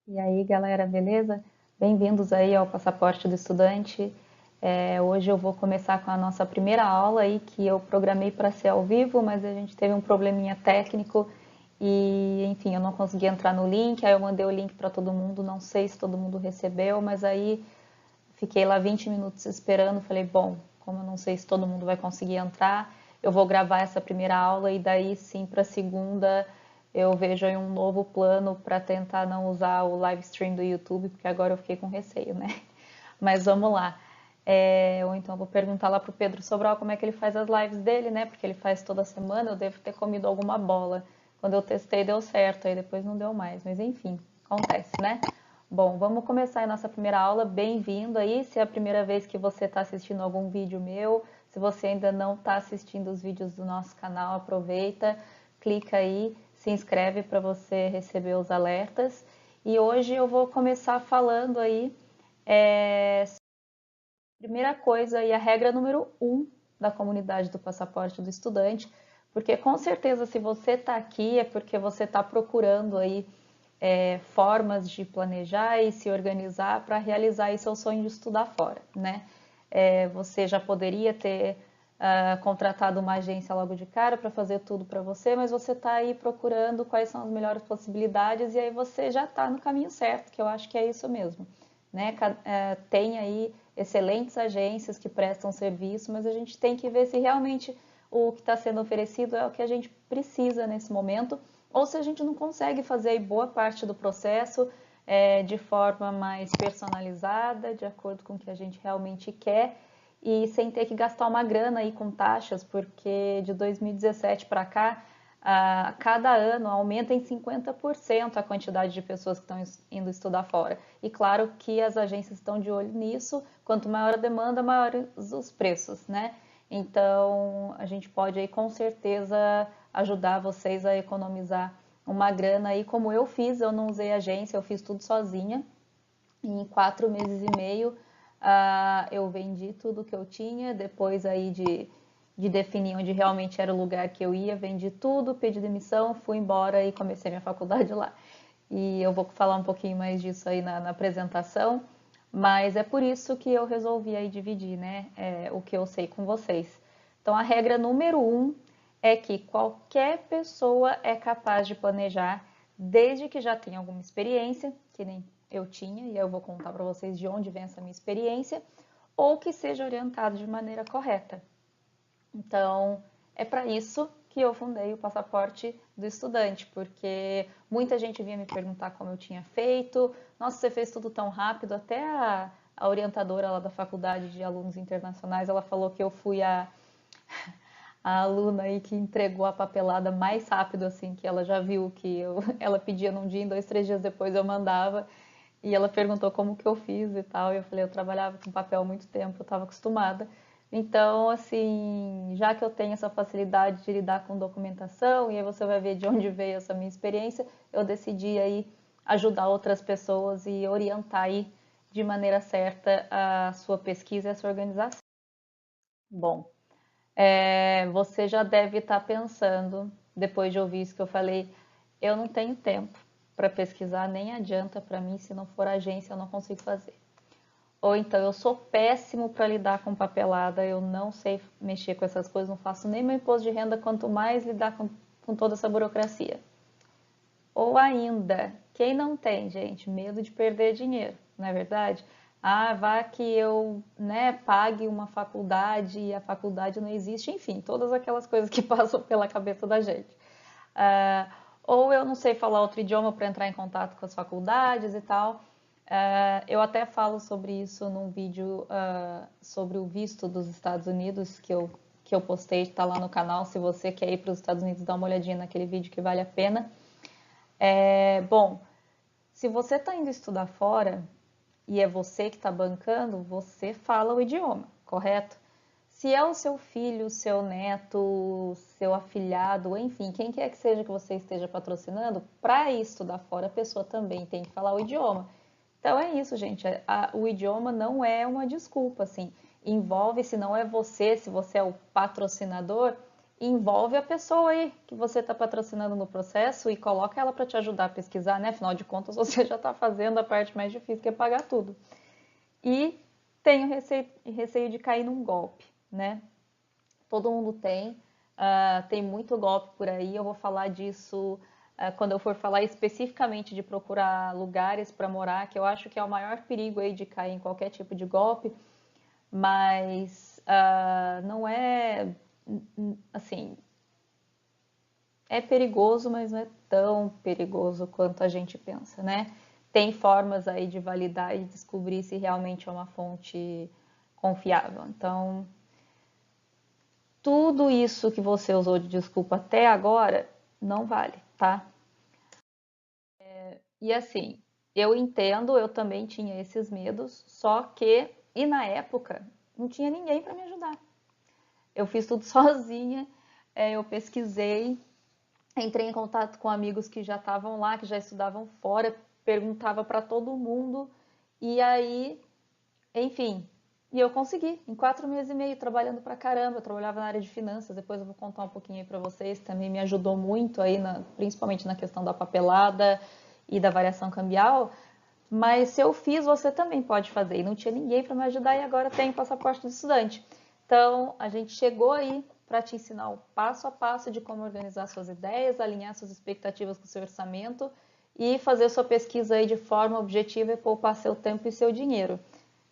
E aí, galera, beleza? Bem-vindos aí ao Passaporte do Estudante. Hoje eu vou começar com a nossa primeira aula aí, que eu programei para ser ao vivo, mas a gente teve um probleminha técnico e, enfim, eu não consegui entrar no link, aí eu mandei o link para todo mundo, não sei se todo mundo recebeu, mas aí fiquei lá 20 minutos esperando, falei, bom, como eu não sei se todo mundo vai conseguir entrar, eu vou gravar essa primeira aula e daí sim para a segunda eu vejo aí um novo plano para tentar não usar o live stream do YouTube, porque agora eu fiquei com receio, né? Mas vamos lá. Ou então eu vou perguntar lá pro Pedro Sobral como é que ele faz as lives dele, né? Porque ele faz toda semana, eu devo ter comido alguma bola. Quando eu testei deu certo, aí depois não deu mais. Mas enfim, acontece, né? Bom, vamos começar a nossa primeira aula. Bem-vindo aí. Se é a primeira vez que você está assistindo algum vídeo meu, se você ainda não está assistindo os vídeos do nosso canal, aproveita, clica aí, se inscreve para você receber os alertas. E hoje eu vou começar falando aí, primeira coisa e a regra número um da comunidade do Passaporte do Estudante, porque com certeza se você está aqui é porque você está procurando aí formas de planejar e se organizar para realizar aí seu sonho de estudar fora, né? Você já poderia ter contratado uma agência logo de cara para fazer tudo para você, mas você está aí procurando quais são as melhores possibilidades e aí você já está no caminho certo, que eu acho que é isso mesmo, né? Tem aí excelentes agências que prestam serviço, mas a gente tem que ver se realmente o que está sendo oferecido é o que a gente precisa nesse momento, ou se a gente não consegue fazer boa parte do processo de forma mais personalizada, de acordo com o que a gente realmente quer, e sem ter que gastar uma grana aí com taxas, porque de 2017 para cá, a cada ano aumenta em 50% a quantidade de pessoas que estão indo estudar fora. E claro que as agências estão de olho nisso, quanto maior a demanda, maiores os preços, né? Então, a gente pode aí com certeza ajudar vocês a economizar uma grana aí, como eu fiz, eu não usei agência, eu fiz tudo sozinha. Em 4 meses e meio, eu vendi tudo que eu tinha, depois aí de definir onde realmente era o lugar que eu ia, vendi tudo, pedi demissão, fui embora e comecei minha faculdade lá. E eu vou falar um pouquinho mais disso aí na apresentação, mas é por isso que eu resolvi aí dividir, né, o que eu sei com vocês. Então, a regra número um é que qualquer pessoa é capaz de planejar, desde que já tenha alguma experiência, que nem eu tinha, e eu vou contar para vocês de onde vem essa minha experiência, ou que seja orientado de maneira correta. Então, é para isso que eu fundei o Passaporte do Estudante, porque muita gente vinha me perguntar como eu tinha feito. Nossa, você fez tudo tão rápido. Até a orientadora lá da faculdade de alunos internacionais, ela falou que eu fui a aluna aí que entregou a papelada mais rápido, assim, que ela já viu que ela pedia num dia, em 2, 3 dias depois eu mandava. E ela perguntou como que eu fiz e tal. E eu falei, eu trabalhava com papel há muito tempo, eu estava acostumada. Então, assim, já que eu tenho essa facilidade de lidar com documentação, e aí você vai ver de onde veio essa minha experiência, eu decidi aí ajudar outras pessoas e orientar aí de maneira certa a sua pesquisa e a sua organização. Bom, você já deve estar pensando, depois de ouvir isso que eu falei, eu não tenho tempo para pesquisar, nem adianta para mim, se não for agência eu não consigo fazer. Ou então eu sou péssimo para lidar com papelada, eu não sei mexer com essas coisas, não faço nem meu imposto de renda, quanto mais lidar com toda essa burocracia. Ou ainda, quem não tem, gente, medo de perder dinheiro, não é verdade? Ah, vá que eu, né, pague uma faculdade e a faculdade não existe, enfim, todas aquelas coisas que passam pela cabeça da gente. Ah, ou eu não sei falar outro idioma para entrar em contato com as faculdades e tal. Eu até falo sobre isso num vídeo sobre o visto dos Estados Unidos que eu postei, está lá no canal. Se você quer ir para os Estados Unidos, dá uma olhadinha naquele vídeo que vale a pena. Bom, se você está indo estudar fora e é você que está bancando, você fala o idioma, correto? Se é o seu filho, seu neto, seu afilhado, enfim, quem quer que seja que você esteja patrocinando, para ir estudar fora, a pessoa também tem que falar o idioma. Então é isso, gente. O idioma não é uma desculpa, assim. Envolve, se não é você, se você é o patrocinador, envolve a pessoa aí que você está patrocinando no processo e coloca ela para te ajudar a pesquisar, né? Afinal de contas, você já está fazendo a parte mais difícil, que é pagar tudo. E tenho receio de cair num golpe, né? Todo mundo tem, tem muito golpe por aí. Eu vou falar disso quando eu for falar especificamente de procurar lugares para morar, que eu acho que é o maior perigo aí de cair em qualquer tipo de golpe, mas não é assim, é perigoso, mas não é tão perigoso quanto a gente pensa, né? Tem formas aí de validar e descobrir se realmente é uma fonte confiável. Então, tudo isso que você usou de desculpa até agora não vale, tá? E assim, eu entendo, eu também tinha esses medos, só que, e na época, não tinha ninguém para me ajudar. Eu fiz tudo sozinha, eu pesquisei, entrei em contato com amigos que já estavam lá, que já estudavam fora, perguntava para todo mundo, e aí, enfim, e eu consegui, em 4 meses e meio, trabalhando pra caramba. Eu trabalhava na área de finanças, depois eu vou contar um pouquinho aí pra vocês, também me ajudou muito aí, principalmente na questão da papelada e da variação cambial. Mas se eu fiz, você também pode fazer. E não tinha ninguém para me ajudar e agora tenho passaporte de estudante. Então, a gente chegou aí para te ensinar o passo a passo de como organizar suas ideias, alinhar suas expectativas com o seu orçamento e fazer sua pesquisa aí de forma objetiva e poupar seu tempo e seu dinheiro.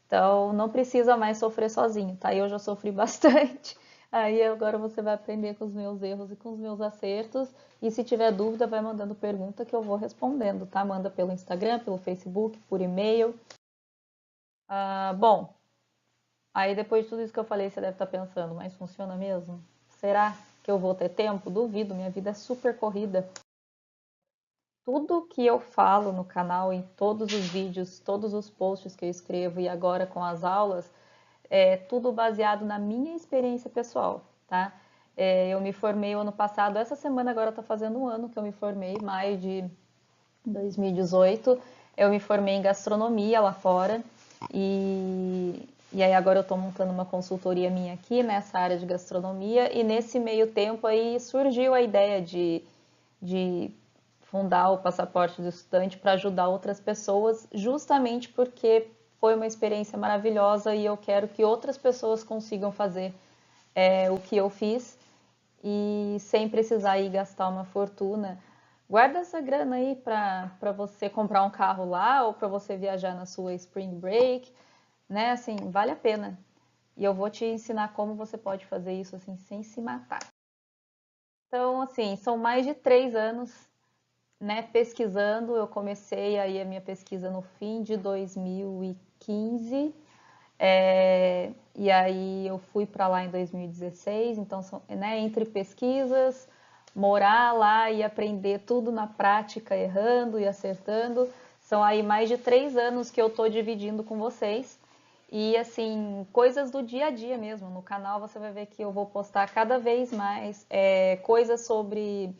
Então, não precisa mais sofrer sozinho, tá? Eu já sofri bastante. Aí agora você vai aprender com os meus erros e com os meus acertos. E se tiver dúvida, vai mandando pergunta que eu vou respondendo, tá? Manda pelo Instagram, pelo Facebook, por e-mail. Bom, aí depois de tudo isso que eu falei, você deve estar pensando, mas funciona mesmo? Será que eu vou ter tempo? Duvido, minha vida é super corrida. Tudo que eu falo no canal, em todos os vídeos, todos os posts que eu escrevo e agora com as aulas, é tudo baseado na minha experiência pessoal, tá? Eu me formei o ano passado, essa semana agora está fazendo um ano que eu me formei, maio de 2018. Eu me formei em gastronomia lá fora e aí agora eu estou montando uma consultoria minha aqui nessa área de gastronomia e nesse meio tempo aí surgiu a ideia de fundar o Passaporte do Estudante para ajudar outras pessoas, justamente porque foi uma experiência maravilhosa e eu quero que outras pessoas consigam fazer o que eu fiz e sem precisar ir gastar uma fortuna. Guarda essa grana aí para você comprar um carro lá ou para você viajar na sua Spring Break, né? Assim, vale a pena. E eu vou te ensinar como você pode fazer isso assim sem se matar. Então, assim, são mais de 3 anos, né, pesquisando. Eu comecei aí a minha pesquisa no fim de 2015, e aí eu fui para lá em 2016. Então, né, entre pesquisas, morar lá e aprender tudo na prática, errando e acertando, são aí mais de 3 anos que eu estou dividindo com vocês. E assim, coisas do dia a dia mesmo. No canal você vai ver que eu vou postar cada vez mais coisas sobre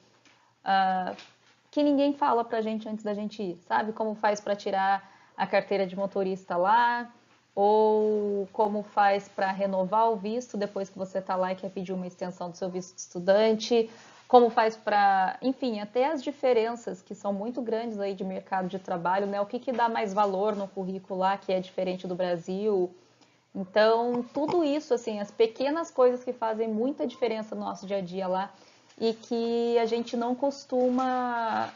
que ninguém fala pra gente antes da gente ir, sabe? Como faz para tirar a carteira de motorista lá, ou como faz para renovar o visto depois que você tá lá e quer pedir uma extensão do seu visto de estudante, como faz para, enfim, até as diferenças que são muito grandes aí de mercado de trabalho, né? O que dá mais valor no currículo lá que é diferente do Brasil. Então, tudo isso, assim, as pequenas coisas que fazem muita diferença no nosso dia a dia lá e que a gente não costuma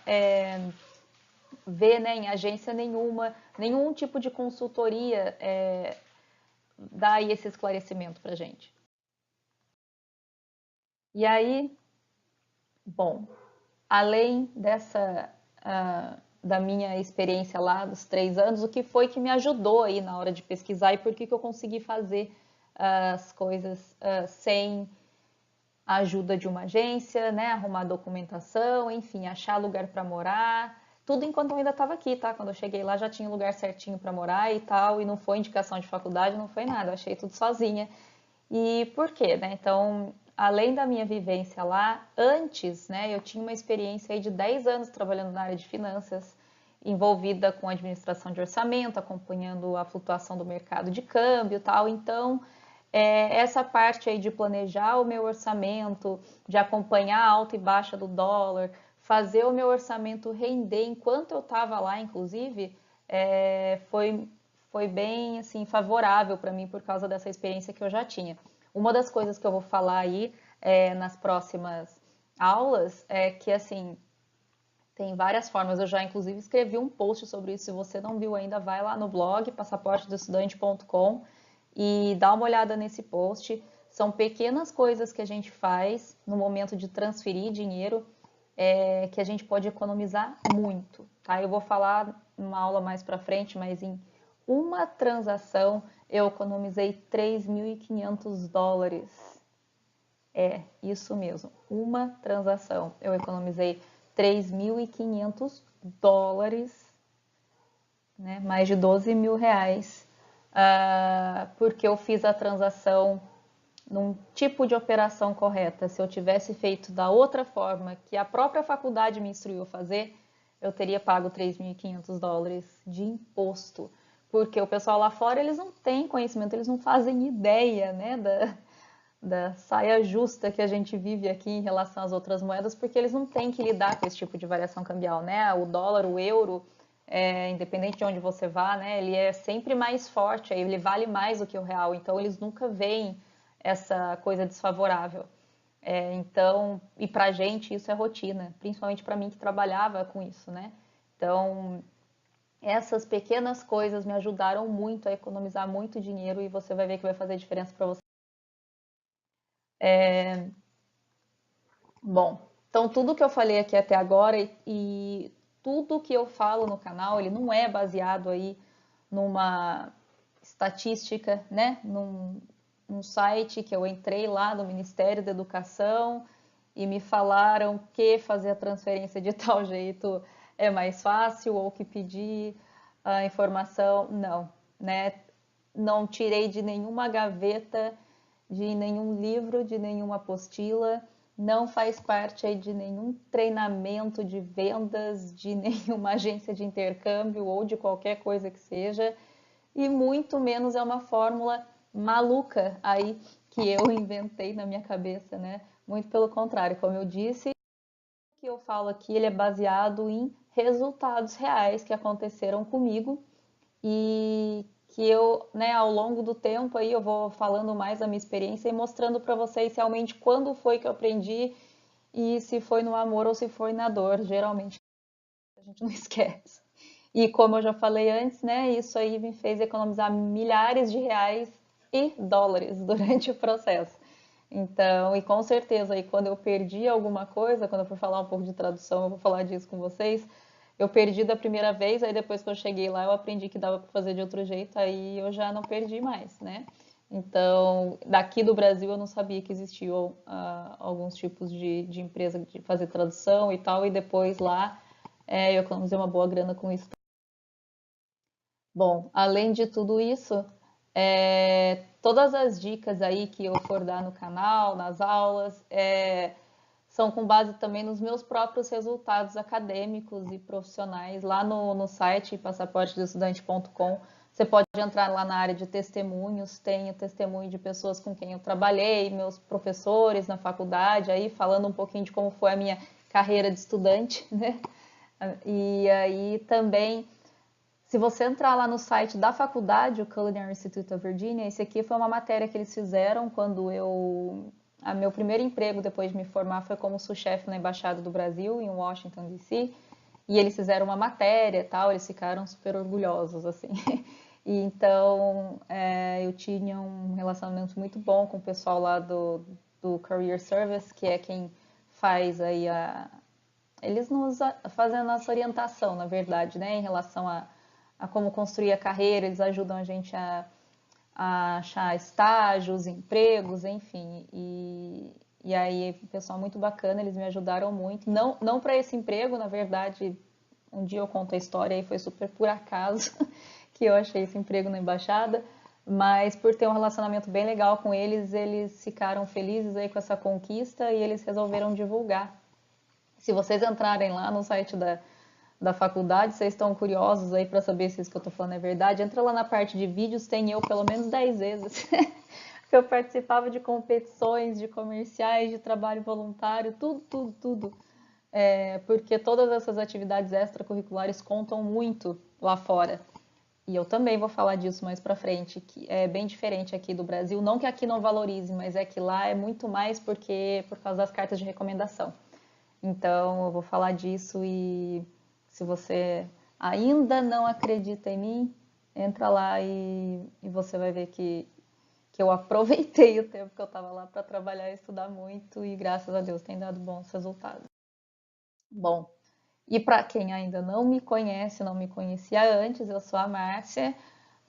ver, né, em agência nenhuma, nenhum tipo de consultoria dá aí esse esclarecimento pra gente. E aí, bom, além da minha experiência lá dos 3 anos, o que foi que me ajudou aí na hora de pesquisar e por que eu consegui fazer as coisas sem a ajuda de uma agência, né, arrumar documentação, enfim, achar lugar para morar, tudo enquanto eu ainda estava aqui, tá? Quando eu cheguei lá já tinha lugar certinho para morar e tal, e não foi indicação de faculdade, não foi nada, eu achei tudo sozinha. E por quê, né? Então, além da minha vivência lá, antes, né, eu tinha uma experiência aí de 10 anos trabalhando na área de finanças, envolvida com administração de orçamento, acompanhando a flutuação do mercado de câmbio e tal. Então, essa parte aí de planejar o meu orçamento, de acompanhar a alta e baixa do dólar, fazer o meu orçamento render enquanto eu estava lá, inclusive, foi bem assim favorável para mim por causa dessa experiência que eu já tinha. Uma das coisas que eu vou falar aí nas próximas aulas é que assim tem várias formas. Eu já inclusive escrevi um post sobre isso. Se você não viu ainda, vai lá no blog passaportedoestudante.com e dá uma olhada nesse post. São pequenas coisas que a gente faz no momento de transferir dinheiro que a gente pode economizar muito, tá? Eu vou falar numa aula mais para frente, mas em uma transação eu economizei 3.500 dólares. É, isso mesmo. Uma transação eu economizei 3.500 dólares, né? Mais de 12 mil reais, porque eu fiz a transação num tipo de operação correta. Se eu tivesse feito da outra forma que a própria faculdade me instruiu a fazer, eu teria pago 3.500 dólares de imposto. Porque o pessoal lá fora, eles não têm conhecimento, eles não fazem ideia, né, da saia justa que a gente vive aqui em relação às outras moedas, porque eles não têm que lidar com esse tipo de variação cambial, né? O dólar, o euro, independente de onde você vá, né, ele é sempre mais forte, ele vale mais do que o real, então eles nunca veem essa coisa desfavorável. Então, e pra gente isso é rotina, principalmente para mim que trabalhava com isso, né? Então, essas pequenas coisas me ajudaram muito a economizar muito dinheiro e você vai ver que vai fazer diferença para você. Bom, então tudo que eu falei aqui até agora e tudo que eu falo no canal, ele não é baseado aí numa estatística, né? Num site que eu entrei lá no Ministério da Educação e me falaram que fazer a transferência de tal jeito é mais fácil ou que pedir a informação. Não, né? Não tirei de nenhuma gaveta, de nenhum livro, de nenhuma apostila, não faz parte aí de nenhum treinamento de vendas, de nenhuma agência de intercâmbio ou de qualquer coisa que seja, e muito menos é uma fórmula maluca aí que eu inventei na minha cabeça, né? Muito pelo contrário, como eu disse, o que eu falo aqui ele é baseado em resultados reais que aconteceram comigo e que eu, né, ao longo do tempo aí eu vou falando mais da minha experiência e mostrando para vocês realmente quando foi que eu aprendi e se foi no amor ou se foi na dor, geralmente a gente não esquece. E como eu já falei antes, né, isso aí me fez economizar milhares de reais e dólares durante o processo. Então, e com certeza aí quando eu perdi alguma coisa, quando eu for falar um pouco de tradução, eu vou falar disso com vocês. Eu perdi da primeira vez, aí depois que eu cheguei lá, eu aprendi que dava para fazer de outro jeito, aí eu já não perdi mais, né? Então, daqui do Brasil eu não sabia que existiam alguns tipos de empresa de fazer tradução e tal, e depois lá eu economizei uma boa grana com isso. Bom, além de tudo isso, todas as dicas aí que eu for dar no canal, nas aulas, são com base também nos meus próprios resultados acadêmicos e profissionais. Lá no site passaportedoestudante.com, você pode entrar lá na área de testemunhos, tem o testemunho de pessoas com quem eu trabalhei, meus professores na faculdade, aí falando um pouquinho de como foi a minha carreira de estudante, né? E aí também se você entrar lá no site da faculdade, o Culinary Institute of Virginia, esse aqui foi uma matéria que eles fizeram quando meu primeiro emprego depois de me formar foi como sous-chefe na Embaixada do Brasil, em Washington, D.C., e eles fizeram uma matéria e tal, eles ficaram super orgulhosos, assim. E então, eu tinha um relacionamento muito bom com o pessoal lá do Career Service, que é quem faz aí eles nos fazem a nossa orientação, na verdade, né, em relação a como construir a carreira, eles ajudam a gente a achar estágios, empregos, enfim. E aí, pessoal muito bacana, eles me ajudaram muito. Não para esse emprego, na verdade, um dia eu conto a história e foi super por acaso que eu achei esse emprego na embaixada, mas por ter um relacionamento bem legal com eles, eles ficaram felizes aí com essa conquista e eles resolveram divulgar. Se vocês entrarem lá no site da faculdade, vocês estão curiosos aí para saber se isso que eu estou falando é verdade, entra lá na parte de vídeos, tem eu pelo menos 10 vezes Eu participava de competições, de comerciais, de trabalho voluntário, tudo, tudo, tudo. Porque todas essas atividades extracurriculares contam muito lá fora. E eu também vou falar disso mais pra frente, que é bem diferente aqui do Brasil. Não que aqui não valorize, mas é que lá é muito mais porque por causa das cartas de recomendação. Então eu vou falar disso e se você ainda não acredita em mim, entra lá e você vai ver que eu aproveitei o tempo que eu estava lá para trabalhar e estudar muito e graças a Deus tem dado bons resultados. Bom, e para quem ainda não me conhece, não me conhecia antes, eu sou a Márcia.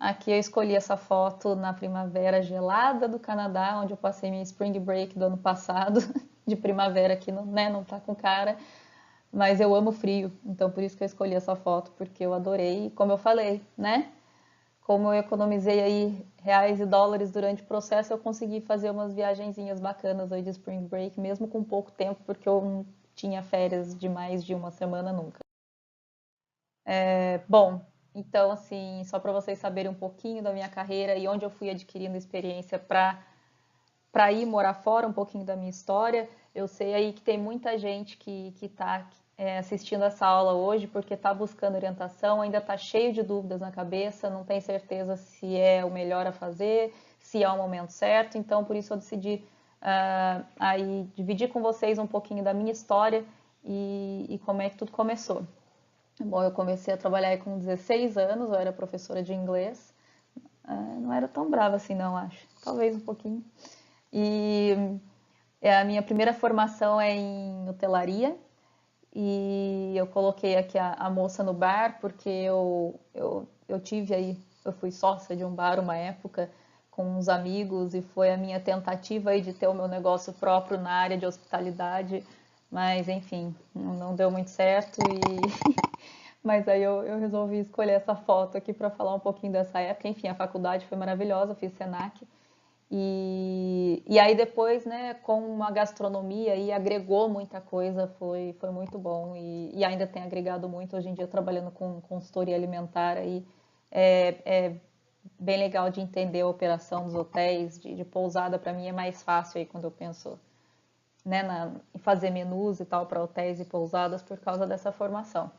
Aqui eu escolhi essa foto na primavera gelada do Canadá, onde eu passei minha spring break do ano passado, de primavera aqui, né, não tá com cara, mas eu amo frio, então por isso que eu escolhi essa foto, porque eu adorei, e como eu falei, né? Como eu economizei aí reais e dólares durante o processo, eu consegui fazer umas viagenzinhas bacanas aí de spring break, mesmo com pouco tempo, porque eu não tinha férias de mais de uma semana nunca. Bom, então assim, só para vocês saberem um pouquinho da minha carreira e onde eu fui adquirindo experiência para ir morar fora, um pouquinho da minha história. Eu sei aí que tem muita gente que está assistindo essa aula hoje porque está buscando orientação, ainda está cheio de dúvidas na cabeça, não tem certeza se é o melhor a fazer, se é o momento certo. Então, por isso eu decidi aí dividir com vocês um pouquinho da minha história e como é que tudo começou. Bom, eu comecei a trabalhar aí com 16 anos, eu era professora de inglês. Não era tão brava assim, não, acho. Talvez um pouquinho. E a minha primeira formação é em hotelaria. E eu coloquei aqui a moça no bar porque eu tive aí, eu fui sócia de um bar uma época com uns amigos e foi a minha tentativa aí de ter o meu negócio próprio na área de hospitalidade, mas enfim, não deu muito certo e mas aí eu resolvi escolher essa foto aqui para falar um pouquinho dessa época. Enfim, a faculdade foi maravilhosa, eu fiz Senac. E aí depois, né, com a gastronomia, aí agregou muita coisa, foi muito bom. E ainda tem agregado muito hoje em dia, trabalhando com consultoria alimentar, aí é bem legal de entender a operação dos hotéis, de pousada, para mim é mais fácil aí quando eu penso, né, em fazer menus e tal para hotéis e pousadas por causa dessa formação.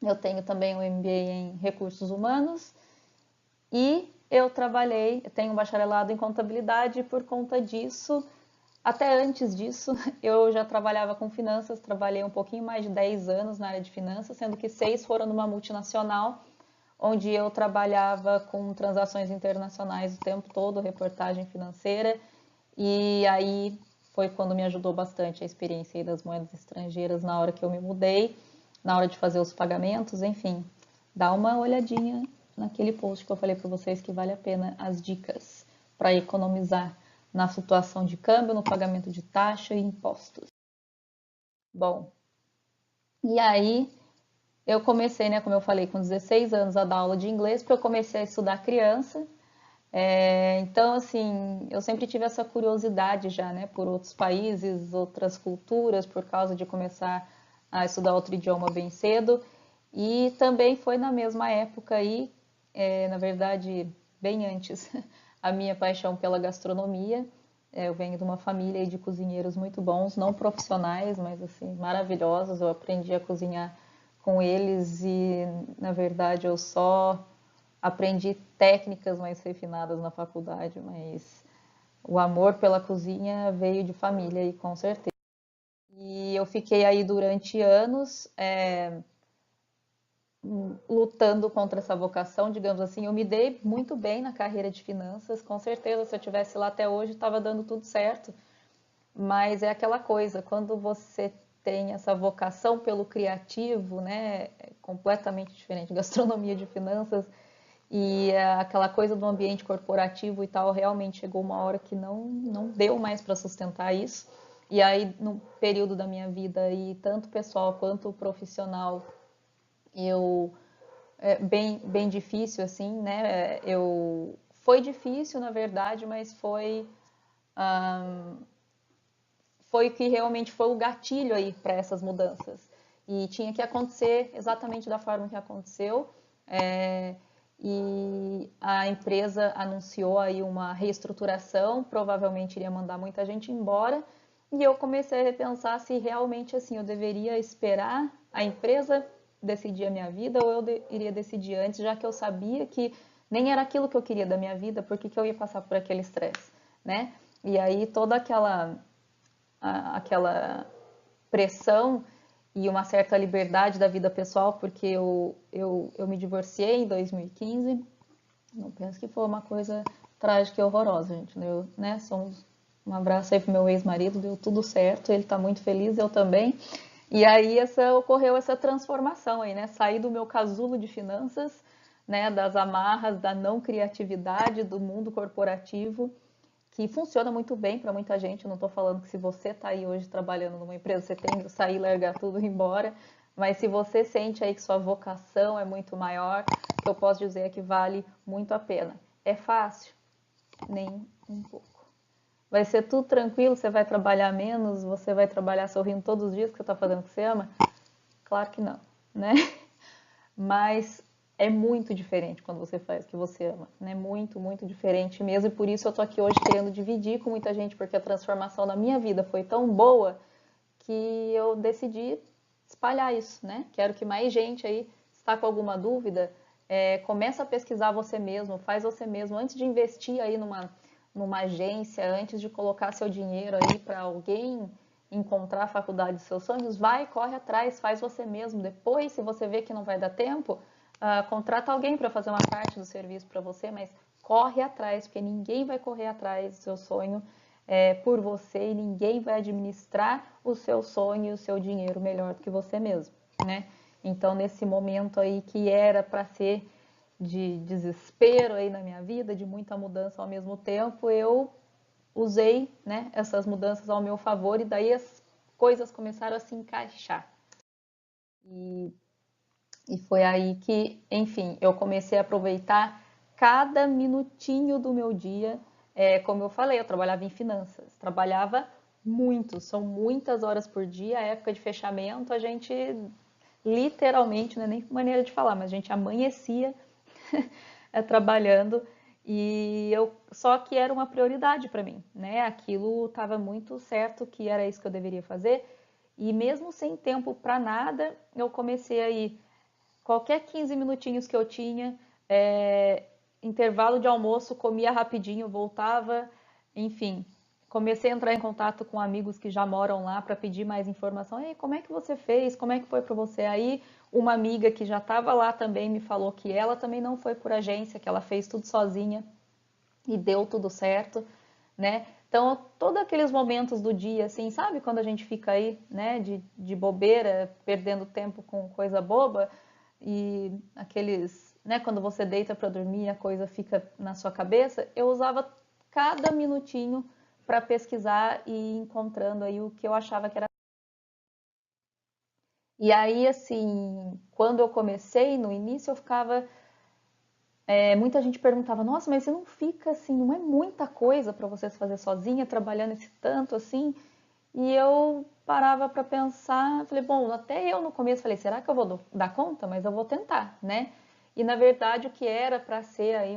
Eu tenho também um MBA em recursos humanos e eu tenho um bacharelado em contabilidade e por conta disso, até antes disso, eu já trabalhava com finanças, trabalhei um pouquinho mais de 10 anos na área de finanças, sendo que 6 foram numa multinacional, onde eu trabalhava com transações internacionais o tempo todo, reportagem financeira, e aí foi quando me ajudou bastante a experiência aí das moedas estrangeiras na hora que eu me mudei, na hora de fazer os pagamentos, enfim. Dá uma olhadinha naquele post que eu falei para vocês que vale a pena as dicas para economizar na flutuação de câmbio, no pagamento de taxa e impostos. Bom, e aí eu comecei, né, como eu falei, com 16 anos a dar aula de inglês, porque eu comecei a estudar criança. Então, assim, eu sempre tive essa curiosidade já, né, por outros países, outras culturas, por causa de começar a estudar outro idioma bem cedo. E também foi na mesma época aí, na verdade, bem antes, a minha paixão pela gastronomia. Eu venho de uma família aí de cozinheiros muito bons, não profissionais, mas assim, maravilhosos. Eu aprendi a cozinhar com eles e, na verdade, eu só aprendi técnicas mais refinadas na faculdade, mas o amor pela cozinha veio de família e com certeza. E eu fiquei aí durante anos lutando contra essa vocação, digamos assim. Eu me dei muito bem na carreira de finanças, com certeza. Se eu tivesse lá até hoje, estava dando tudo certo. Mas é aquela coisa, quando você tem essa vocação pelo criativo, né, é completamente diferente, gastronomia de finanças, e aquela coisa do ambiente corporativo e tal, realmente chegou uma hora que não deu mais para sustentar isso. E aí, no período da minha vida, e tanto pessoal quanto profissional, eu bem difícil assim, né? Foi difícil na verdade, mas foi que realmente foi o gatilho aí para essas mudanças. E tinha que acontecer exatamente da forma que aconteceu. e a empresa anunciou aí uma reestruturação, provavelmente iria mandar muita gente embora, e eu comecei a repensar se realmente assim eu deveria esperar a empresa decidir a minha vida ou eu iria decidir antes, já que eu sabia que nem era aquilo que eu queria da minha vida, por que eu ia passar por aquele estresse, né? E aí toda aquela pressão e uma certa liberdade da vida pessoal, porque eu me divorciei em 2015. Não penso que foi uma coisa trágica e horrorosa, gente. Eu, né, um abraço aí pro meu ex-marido, deu tudo certo, ele tá muito feliz, eu também. E aí ocorreu essa transformação aí, né? Saí do meu casulo de finanças, né, das amarras da não criatividade do mundo corporativo, que funciona muito bem para muita gente. Eu não estou falando que se você está aí hoje trabalhando numa empresa, você tem que sair, largar tudo e ir embora. Mas se você sente aí que sua vocação é muito maior, o que eu posso dizer é que vale muito a pena. É fácil? Nem um pouco. Vai ser tudo tranquilo, você vai trabalhar menos, você vai trabalhar sorrindo todos os dias que você está fazendo o que você ama? Claro que não, né? Mas é muito diferente quando você faz o que você ama, né? Muito, muito diferente mesmo. E por isso eu tô aqui hoje querendo dividir com muita gente, porque a transformação na minha vida foi tão boa que eu decidi espalhar isso, né? Quero que mais gente aí, se está com alguma dúvida, começa a pesquisar você mesmo, faz você mesmo, antes de investir aí numa agência, antes de colocar seu dinheiro aí para alguém encontrar a faculdade dos seus sonhos, vai, corre atrás, faz você mesmo. Depois, se você vê que não vai dar tempo, contrata alguém para fazer uma parte do serviço para você, mas corre atrás, porque ninguém vai correr atrás do seu sonho por você e ninguém vai administrar o seu sonho e o seu dinheiro melhor do que você mesmo, né? Então, nesse momento aí que era para ser de desespero aí na minha vida, de muita mudança ao mesmo tempo, eu usei, né, essas mudanças ao meu favor e daí as coisas começaram a se encaixar. E, e foi aí que, enfim, eu comecei a aproveitar cada minutinho do meu dia. Como eu falei, eu trabalhava em finanças, trabalhava muito, são muitas horas por dia. A época de fechamento, a gente literalmente, não é nem maneira de falar, mas a gente amanhecia trabalhando e eu só que era uma prioridade para mim, né? Aquilo estava muito certo que era isso que eu deveria fazer e mesmo sem tempo para nada, eu comecei a ir qualquer 15 minutinhos que eu tinha, intervalo de almoço, comia rapidinho, voltava, enfim. Comecei a entrar em contato com amigos que já moram lá para pedir mais informação. Ei, como é que você fez? Como é que foi para você? Aí uma amiga que já estava lá também me falou que ela também não foi por agência, que ela fez tudo sozinha e deu tudo certo, né? Então, todos aqueles momentos do dia, assim, sabe quando a gente fica aí, né, de bobeira, perdendo tempo com coisa boba e aqueles, né, quando você deita para dormir, a coisa fica na sua cabeça, eu usava cada minutinho para pesquisar e ir encontrando aí o que eu achava que era. E aí, assim, quando eu comecei, no início eu ficava muita gente perguntava, nossa, mas você não fica assim, não é muita coisa para você fazer sozinha, trabalhando esse tanto assim? E eu parava para pensar, falei, bom, até eu no começo falei, será que eu vou dar conta? Mas eu vou tentar, né? E na verdade o que era para ser aí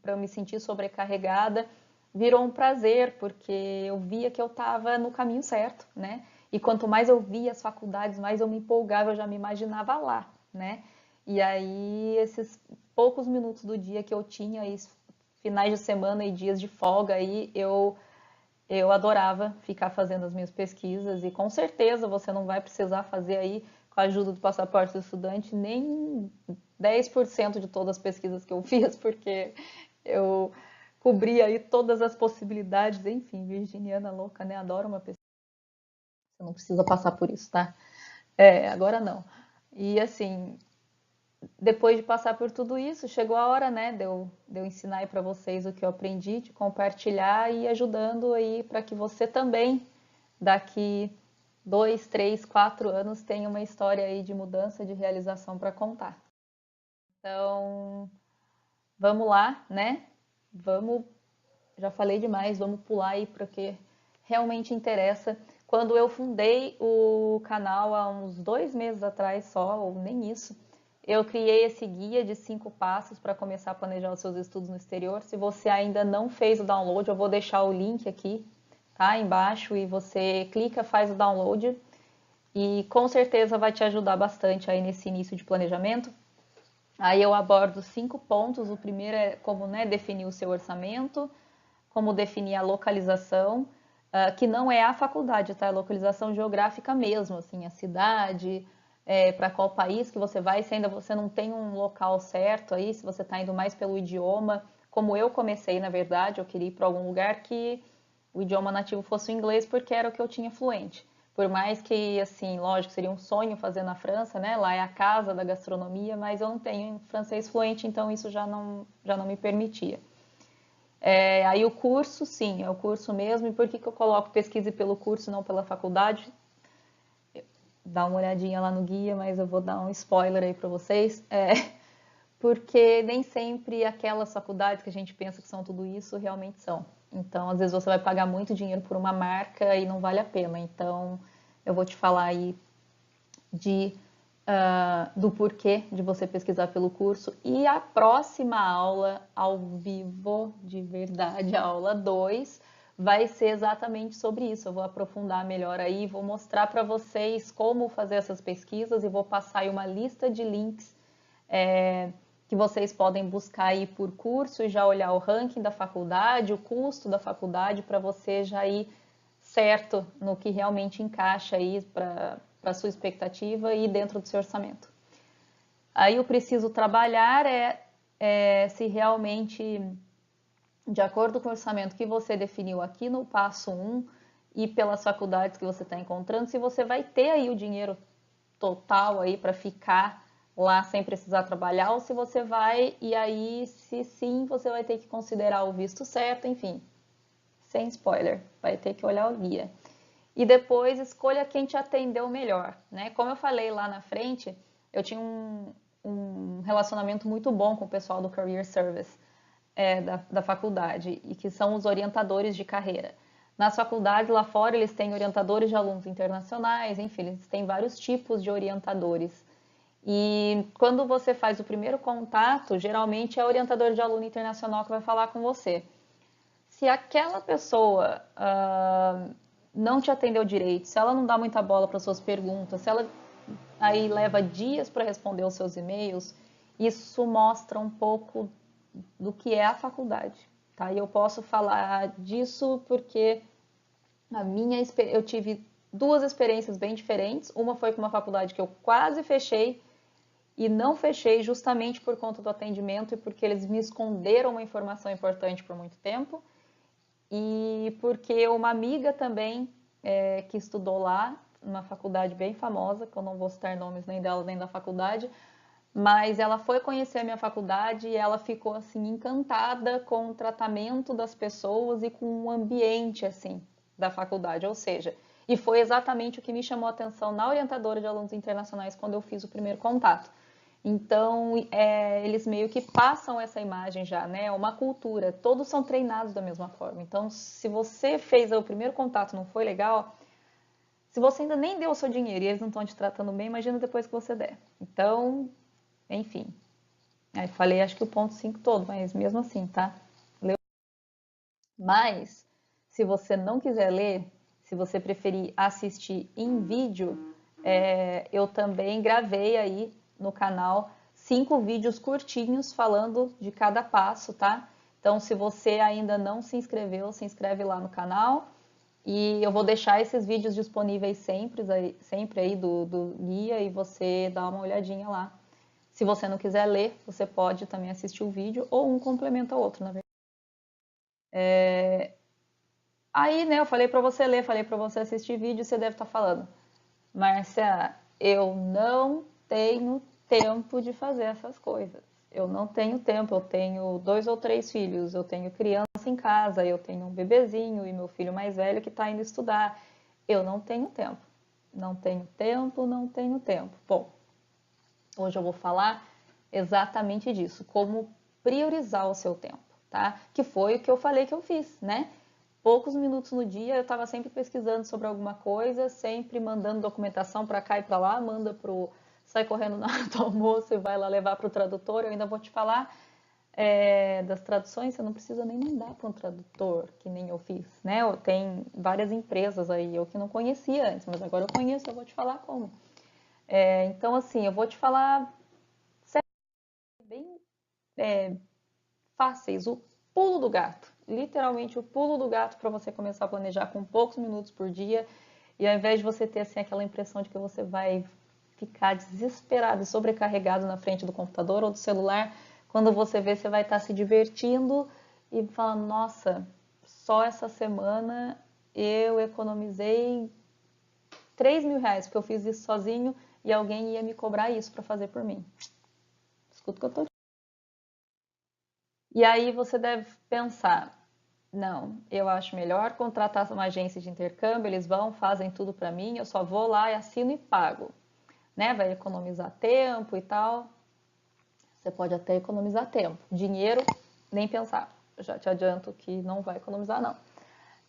para eu me sentir sobrecarregada, virou um prazer, porque eu via que eu estava no caminho certo, né? E quanto mais eu via as faculdades, mais eu me empolgava, eu já me imaginava lá, né? E aí, esses poucos minutos do dia que eu tinha, aí, finais de semana e dias de folga, aí eu adorava ficar fazendo as minhas pesquisas e com certeza você não vai precisar fazer aí, com a ajuda do passaporte do estudante, nem 10% de todas as pesquisas que eu fiz, porque eu cobri aí todas as possibilidades, enfim, virginiana louca, né? Adoro uma pesquisa. Você não precisa passar por isso, tá? Agora não. E assim, depois de passar por tudo isso, chegou a hora, né, de eu ensinar aí para vocês o que eu aprendi, de compartilhar e ajudando aí para que você também, daqui 2, 3, 4 anos, tenha uma história aí de mudança, de realização para contar. Então, vamos lá, né? Vamos, já falei demais, vamos pular aí para o que realmente interessa. Quando eu fundei o canal há uns 2 meses atrás só, ou nem isso, eu criei esse guia de 5 passos para começar a planejar os seus estudos no exterior. Se você ainda não fez o download, eu vou deixar o link aqui, tá, embaixo, e você clica, faz o download e com certeza vai te ajudar bastante aí nesse início de planejamento. Aí eu abordo 5 pontos. O primeiro é como, né, definir o seu orçamento, como definir a localização, que não é a faculdade, tá? É a localização geográfica mesmo, assim, a cidade, para qual país que você vai, se ainda você não tem um local certo aí, se você está indo mais pelo idioma, como eu comecei, na verdade, eu queria ir para algum lugar que o idioma nativo fosse o inglês, porque era o que eu tinha fluente. Por mais que, assim, lógico, seria um sonho fazer na França, né? Lá é a casa da gastronomia, mas eu não tenho francês fluente, então isso já não me permitia. Aí o curso, sim, é o curso mesmo. E por que eu coloco pesquise pelo curso, não pela faculdade? Dá uma olhadinha lá no guia, mas eu vou dar um spoiler aí para vocês. Porque nem sempre aquelas faculdades que a gente pensa que são tudo isso realmente são. Então, às vezes você vai pagar muito dinheiro por uma marca e não vale a pena. Então, eu vou te falar aí do porquê de você pesquisar pelo curso. E a próxima aula, ao vivo, de verdade, a aula 2, vai ser exatamente sobre isso. Eu vou aprofundar melhor aí, vou mostrar para vocês como fazer essas pesquisas e vou passar aí uma lista de links que vocês podem buscar aí por curso e já olhar o ranking da faculdade, o custo da faculdade, para você já ir certo no que realmente encaixa aí para a sua expectativa e dentro do seu orçamento. Aí o preciso trabalhar se realmente, de acordo com o orçamento que você definiu aqui no passo 1 e pelas faculdades que você está encontrando, se você vai ter aí o dinheiro total aí para ficar lá sem precisar trabalhar, ou se você vai, e aí, se sim, você vai ter que considerar o visto certo, enfim, sem spoiler, vai ter que olhar o guia. E depois escolha quem te atendeu melhor, né? Como eu falei lá na frente, eu tinha um relacionamento muito bom com o pessoal do Career Service da faculdade, e que são os orientadores de carreira. Nas faculdades lá fora, eles têm orientadores de alunos internacionais, enfim, eles têm vários tipos de orientadores. E quando você faz o primeiro contato, geralmente é o orientador de aluno internacional que vai falar com você. Se aquela pessoa não te atendeu direito, se ela não dá muita bola para suas perguntas, se ela aí leva dias para responder os seus e-mails, isso mostra um pouco do que é a faculdade, tá? E eu posso falar disso porque eu tive 2 experiências bem diferentes. Uma foi com uma faculdade que eu quase fechei e não fechei justamente por conta do atendimento e porque eles me esconderam uma informação importante por muito tempo. E porque uma amiga também que estudou lá, uma faculdade bem famosa, que eu não vou citar nomes nem dela nem da faculdade, mas ela foi conhecer a minha faculdade e ela ficou assim encantada com o tratamento das pessoas e com o ambiente assim da faculdade, ou seja, e foi exatamente o que me chamou a atenção na orientadora de alunos internacionais quando eu fiz o primeiro contato. Então, eles meio que passam essa imagem já, né? É uma cultura, todos são treinados da mesma forma. Então, se você fez o primeiro contato e não foi legal, se você ainda nem deu o seu dinheiro e eles não estão te tratando bem, imagina depois que você der. Então, enfim. Aí falei acho que o ponto 5 todo, mas mesmo assim, tá? Mas, se você não quiser ler, se você preferir assistir em vídeo, eu também gravei aí no canal 5 vídeos curtinhos falando de cada passo, tá? Então, se você ainda não se inscreveu, se inscreve lá no canal. E eu vou deixar esses vídeos disponíveis sempre aí do guia e você dá uma olhadinha lá. Se você não quiser ler, você pode também assistir o vídeo ou um complementa o outro, na verdade. Aí, né, eu falei para você ler, falei para você assistir vídeo, você deve estar falando, Márcia, eu não tenho tempo de fazer essas coisas. Eu não tenho tempo, eu tenho 2 ou 3 filhos, eu tenho criança em casa, eu tenho um bebezinho e meu filho mais velho que está indo estudar. Eu não tenho tempo. Não tenho tempo, não tenho tempo. Bom, hoje eu vou falar exatamente disso, como priorizar o seu tempo, tá? Que foi o que eu falei que eu fiz, né? Poucos minutos no dia, eu estava sempre pesquisando sobre alguma coisa, sempre mandando documentação para cá e para lá, manda pro sai correndo na hora do almoço e vai lá levar para o tradutor. Eu ainda vou te falar das traduções, você não precisa nem mandar para um tradutor, que nem eu fiz, né? Tem várias empresas aí, eu que não conhecia antes, mas agora eu conheço, eu vou te falar como. Então, assim, eu vou te falar bem fáceis, o pulo do gato. Literalmente o pulo do gato para você começar a planejar com poucos minutos por dia. E ao invés de você ter assim, aquela impressão de que você vai ficar desesperado e sobrecarregado na frente do computador ou do celular, quando você vê, você vai estar se divertindo e falando, nossa, só essa semana eu economizei R$ 3.000, porque eu fiz isso sozinho e alguém ia me cobrar isso para fazer por mim. Escuta o que eu tô. E aí você deve pensar, não, eu acho melhor contratar uma agência de intercâmbio, eles vão, fazem tudo para mim, eu só vou lá e assino e pago, né? Vai economizar tempo e tal. Você pode até economizar tempo. Dinheiro, nem pensar. Eu já te adianto que não vai economizar, não.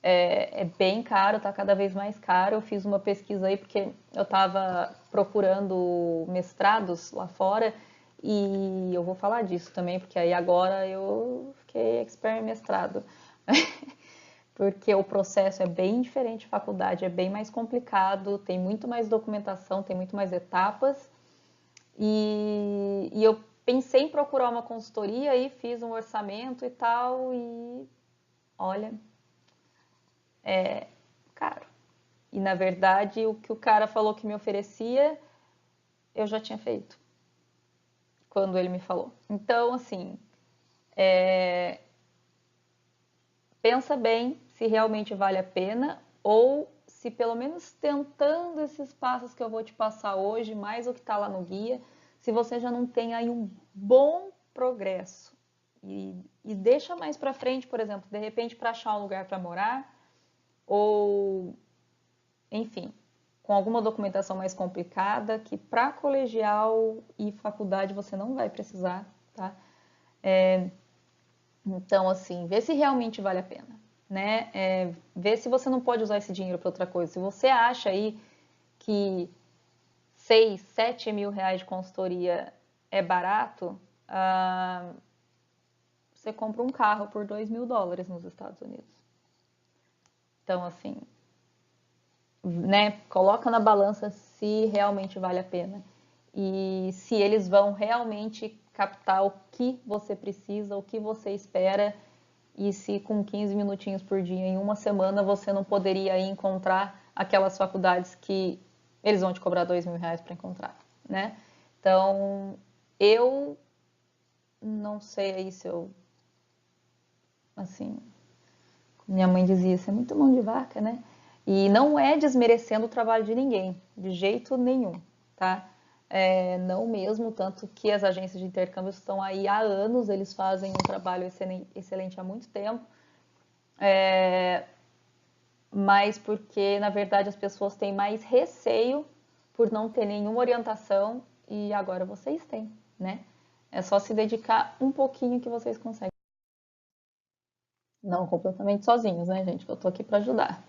É bem caro, tá cada vez mais caro. Eu fiz uma pesquisa aí porque eu estava procurando mestrados lá fora e eu vou falar disso também, porque aí agora eu fiquei expert em mestrado. Porque o processo é bem diferente de faculdade, é bem mais complicado, tem muito mais documentação, tem muito mais etapas. E eu pensei em procurar uma consultoria e fiz um orçamento e tal, e olha, caro. E na verdade, o que o cara falou que me oferecia, eu já tinha feito quando ele me falou. Então, assim, pensa bem se realmente vale a pena ou se pelo menos tentando esses passos que eu vou te passar hoje, mais o que está lá no guia, se você já não tem aí um bom progresso. E deixa mais para frente, por exemplo, de repente para achar um lugar para morar ou, enfim, com alguma documentação mais complicada que para colegial e faculdade você não vai precisar, tá? Então, assim, vê se realmente vale a pena, né? Vê se você não pode usar esse dinheiro para outra coisa. Se você acha aí que 6, 7 mil reais de consultoria é barato, você compra um carro por US$ 2.000 nos Estados Unidos. Então, assim, né? Coloca na balança se realmente vale a pena e se eles vão realmente captar o que você precisa, o que você espera e se com 15 minutinhos por dia em uma semana você não poderia encontrar aquelas faculdades que eles vão te cobrar R$ 2.000 para encontrar, né? Então, eu não sei aí se eu, assim, minha mãe dizia, isso é muito mão de vaca, né? E não é desmerecendo o trabalho de ninguém, de jeito nenhum, tá? Não mesmo, tanto que as agências de intercâmbio estão aí há anos, eles fazem um trabalho excelente há muito tempo, mas porque, na verdade, as pessoas têm mais receio por não ter nenhuma orientação e agora vocês têm, né? É só se dedicar um pouquinho que vocês conseguem. Não completamente sozinhos, né, gente? Que eu tô aqui para ajudar.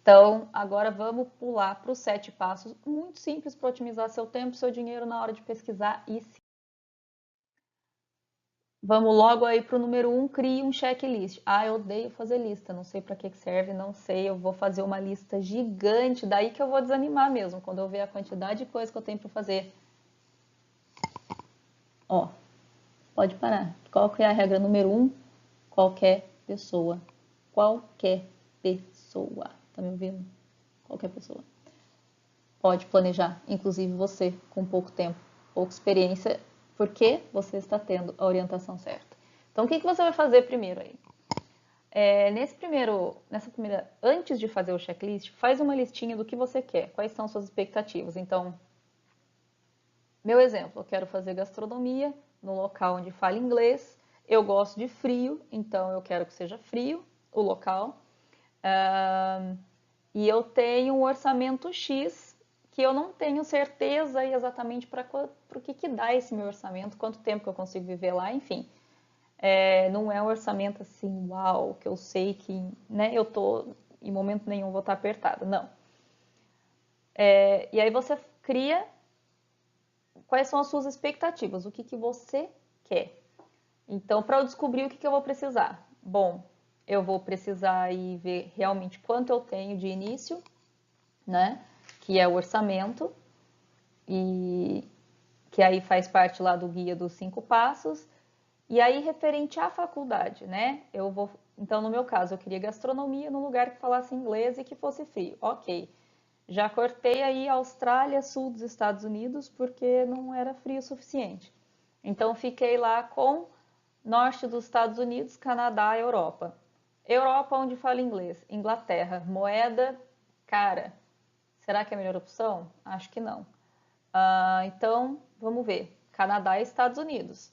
Então, agora vamos pular para os 7 passos, muito simples para otimizar seu tempo e seu dinheiro na hora de pesquisar e sim. Vamos logo aí para o número 1, crie um checklist. Ah, eu odeio fazer lista, não sei para que serve, não sei, eu vou fazer uma lista gigante, daí que eu vou desanimar mesmo, quando eu ver a quantidade de coisa que eu tenho para fazer. Ó, pode parar. Qual que é a regra número 1? Qualquer pessoa. Qualquer pessoa. Tá me ouvindo? Qualquer pessoa pode planejar, inclusive você, com pouco tempo, pouca experiência, porque você está tendo a orientação certa. Então, o que você vai fazer primeiro aí? Nessa primeira, antes de fazer o checklist, faz uma listinha do que você quer, quais são suas expectativas. Então, meu exemplo, eu quero fazer gastronomia no local onde fala inglês, eu gosto de frio, então eu quero que seja frio o local. E eu tenho um orçamento X que eu não tenho certeza exatamente para o que dá esse meu orçamento, quanto tempo que eu consigo viver lá, enfim. Não é um orçamento assim, uau, que eu sei que, né, eu tô em momento nenhum vou estar apertada, não. E aí você cria quais são as suas expectativas, o que que você quer. Então, para eu descobrir o que que eu vou precisar, bom, eu vou precisar ir ver realmente quanto eu tenho de início, né? Que é o orçamento, e que aí faz parte lá do guia dos 5 passos. E aí, referente à faculdade, né? Eu vou. Então, no meu caso, eu queria gastronomia num lugar que falasse inglês e que fosse frio. Ok. Já cortei aí Austrália, sul dos Estados Unidos, porque não era frio o suficiente. Então, fiquei lá com norte dos Estados Unidos, Canadá, Europa. Europa, onde fala inglês. Inglaterra, moeda cara. Será que é a melhor opção? Acho que não. Então, vamos ver. Canadá e Estados Unidos.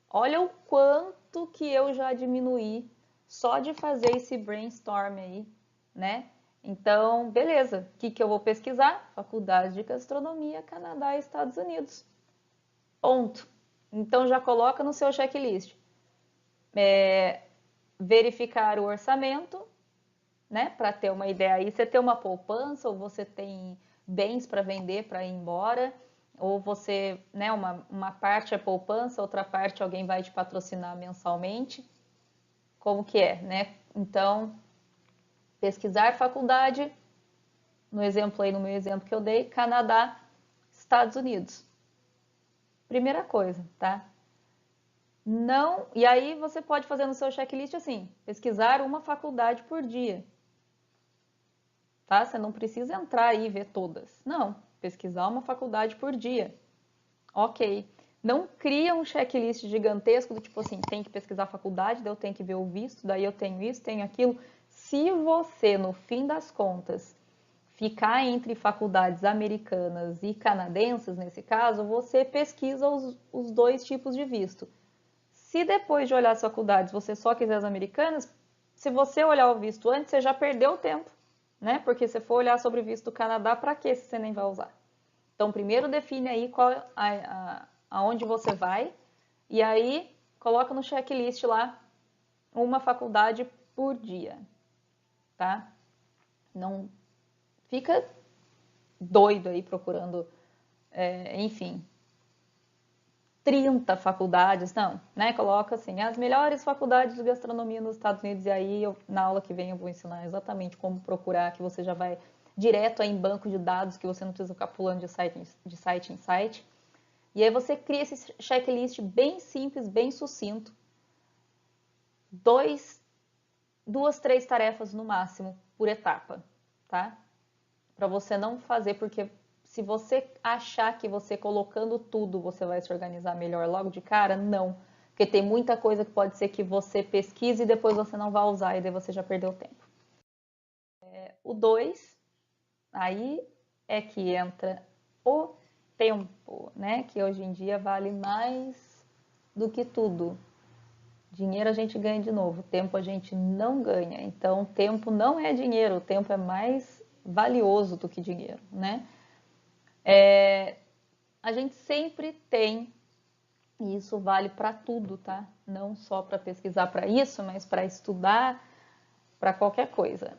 Olha o quanto que eu já diminuí só de fazer esse brainstorm aí, né? Então, beleza. O que que eu vou pesquisar? Faculdade de Gastronomia, Canadá e Estados Unidos. Ponto. Então, já coloca no seu checklist. Verificar o orçamento, né? Para ter uma ideia aí. Você tem uma poupança ou você tem bens para vender para ir embora? Ou você, né, uma parte é poupança, outra parte alguém vai te patrocinar mensalmente. Como que é, né? Então, pesquisar faculdade, no exemplo aí, no meu exemplo que eu dei, Canadá, Estados Unidos. Primeira coisa, tá? Não, e aí você pode fazer no seu checklist assim, pesquisar uma faculdade por dia, tá? Você não precisa entrar aí e ver todas. Não, pesquisar uma faculdade por dia. Ok. Não cria um checklist gigantesco do tipo assim, tem que pesquisar a faculdade, daí eu tenho que ver o visto, daí eu tenho isso, tenho aquilo. Se você, no fim das contas, ficar entre faculdades americanas e canadenses, nesse caso, você pesquisa os dois tipos de visto. Se depois de olhar as faculdades você só quiser as americanas, se você olhar o visto antes, você já perdeu o tempo, né? Porque se for olhar sobre o visto do Canadá, para que se você nem vai usar? Então, primeiro define aí aonde você vai e aí coloca no checklist lá uma faculdade por dia, tá? Não fica doido aí procurando, enfim, 30 faculdades, não, né? Coloca assim, as melhores faculdades de gastronomia nos Estados Unidos, e aí na aula que vem eu vou ensinar exatamente como procurar, que você já vai direto aí em banco de dados, que você não precisa ficar pulando de site em site. E aí você cria esse checklist bem simples, bem sucinto. Duas, três tarefas no máximo por etapa, tá? Para você não fazer, porque se você achar que você colocando tudo você vai se organizar melhor logo de cara, não. Porque tem muita coisa que pode ser que você pesquise e depois você não vai usar e daí você já perdeu tempo. O 2, aí é que entra o tempo, né? Que hoje em dia vale mais do que tudo. Dinheiro a gente ganha de novo, tempo a gente não ganha. Então, tempo não é dinheiro, o tempo é mais valioso do que dinheiro, né? A gente sempre tem, e isso vale para tudo, tá? Não só para pesquisar para isso, mas para estudar, para qualquer coisa.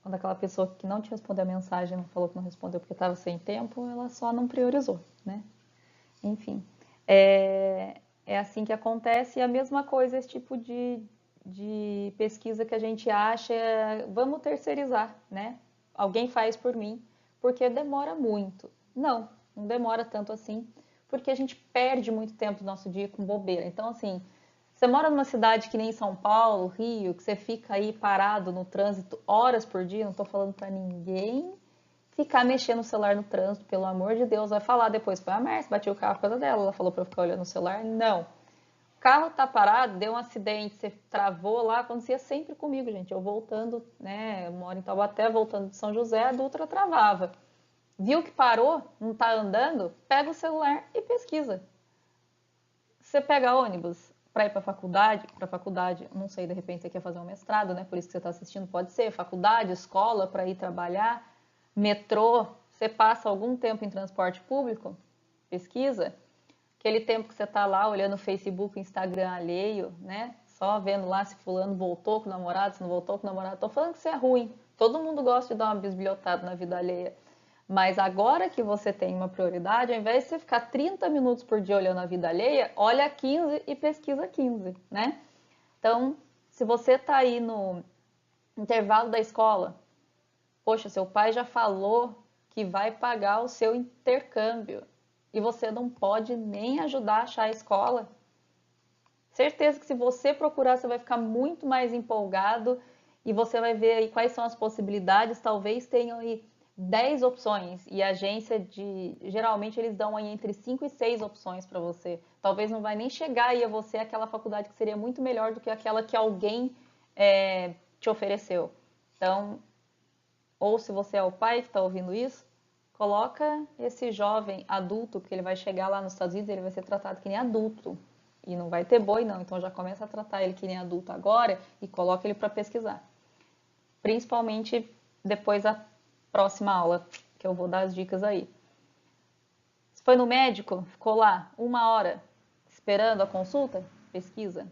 Quando aquela pessoa que não te respondeu a mensagem não falou que não respondeu porque estava sem tempo, ela só não priorizou, né? Enfim, é assim que acontece. E a mesma coisa, esse tipo de pesquisa que a gente acha, vamos terceirizar, né? Alguém faz por mim, porque demora muito. Não, não demora tanto assim, porque a gente perde muito tempo do nosso dia com bobeira. Então, assim, você mora numa cidade que nem São Paulo, Rio, que você fica aí parado no trânsito horas por dia, não estou falando para ninguém ficar mexendo no celular no trânsito, pelo amor de Deus, vai falar depois, foi a Márcia, bati o carro por causa dela, ela falou para eu ficar olhando no celular, não. O carro tá parado, deu um acidente, você travou lá, acontecia sempre comigo, gente, eu voltando, né, eu moro em Taubaté, voltando de São José, a Dutra travava. Viu que parou, não tá andando, pega o celular e pesquisa. Você pega ônibus para ir para faculdade, não sei, de repente você quer fazer um mestrado, né? Por isso que você está assistindo, pode ser, faculdade, escola para ir trabalhar, metrô, você passa algum tempo em transporte público, pesquisa, aquele tempo que você está lá olhando o Facebook, Instagram alheio, né? Só vendo lá se fulano voltou com o namorado, se não voltou com o namorado. Tô falando que isso é ruim. Todo mundo gosta de dar uma bisbilhotada na vida alheia. Mas agora que você tem uma prioridade, ao invés de você ficar 30 minutos por dia olhando a vida alheia, olha 15 e pesquisa 15, né? Então, se você está aí no intervalo da escola, poxa, seu pai já falou que vai pagar o seu intercâmbio e você não pode nem ajudar a achar a escola. Certeza que se você procurar, você vai ficar muito mais empolgado e você vai ver aí quais são as possibilidades. Talvez tenham aí 10 opções e a agência geralmente eles dão aí entre 5 e 6 opções para você. Talvez não vai nem chegar aí a você aquela faculdade que seria muito melhor do que aquela que alguém te ofereceu. Então, ou se você é o pai que está ouvindo isso, coloca esse jovem adulto, porque ele vai chegar lá nos Estados Unidos e ele vai ser tratado que nem adulto. E não vai ter boi, não. Então já começa a tratar ele que nem adulto agora e coloca ele para pesquisar. Principalmente depois da próxima aula, que eu vou dar as dicas aí. Se foi no médico, ficou lá 1 hora esperando a consulta, pesquisa.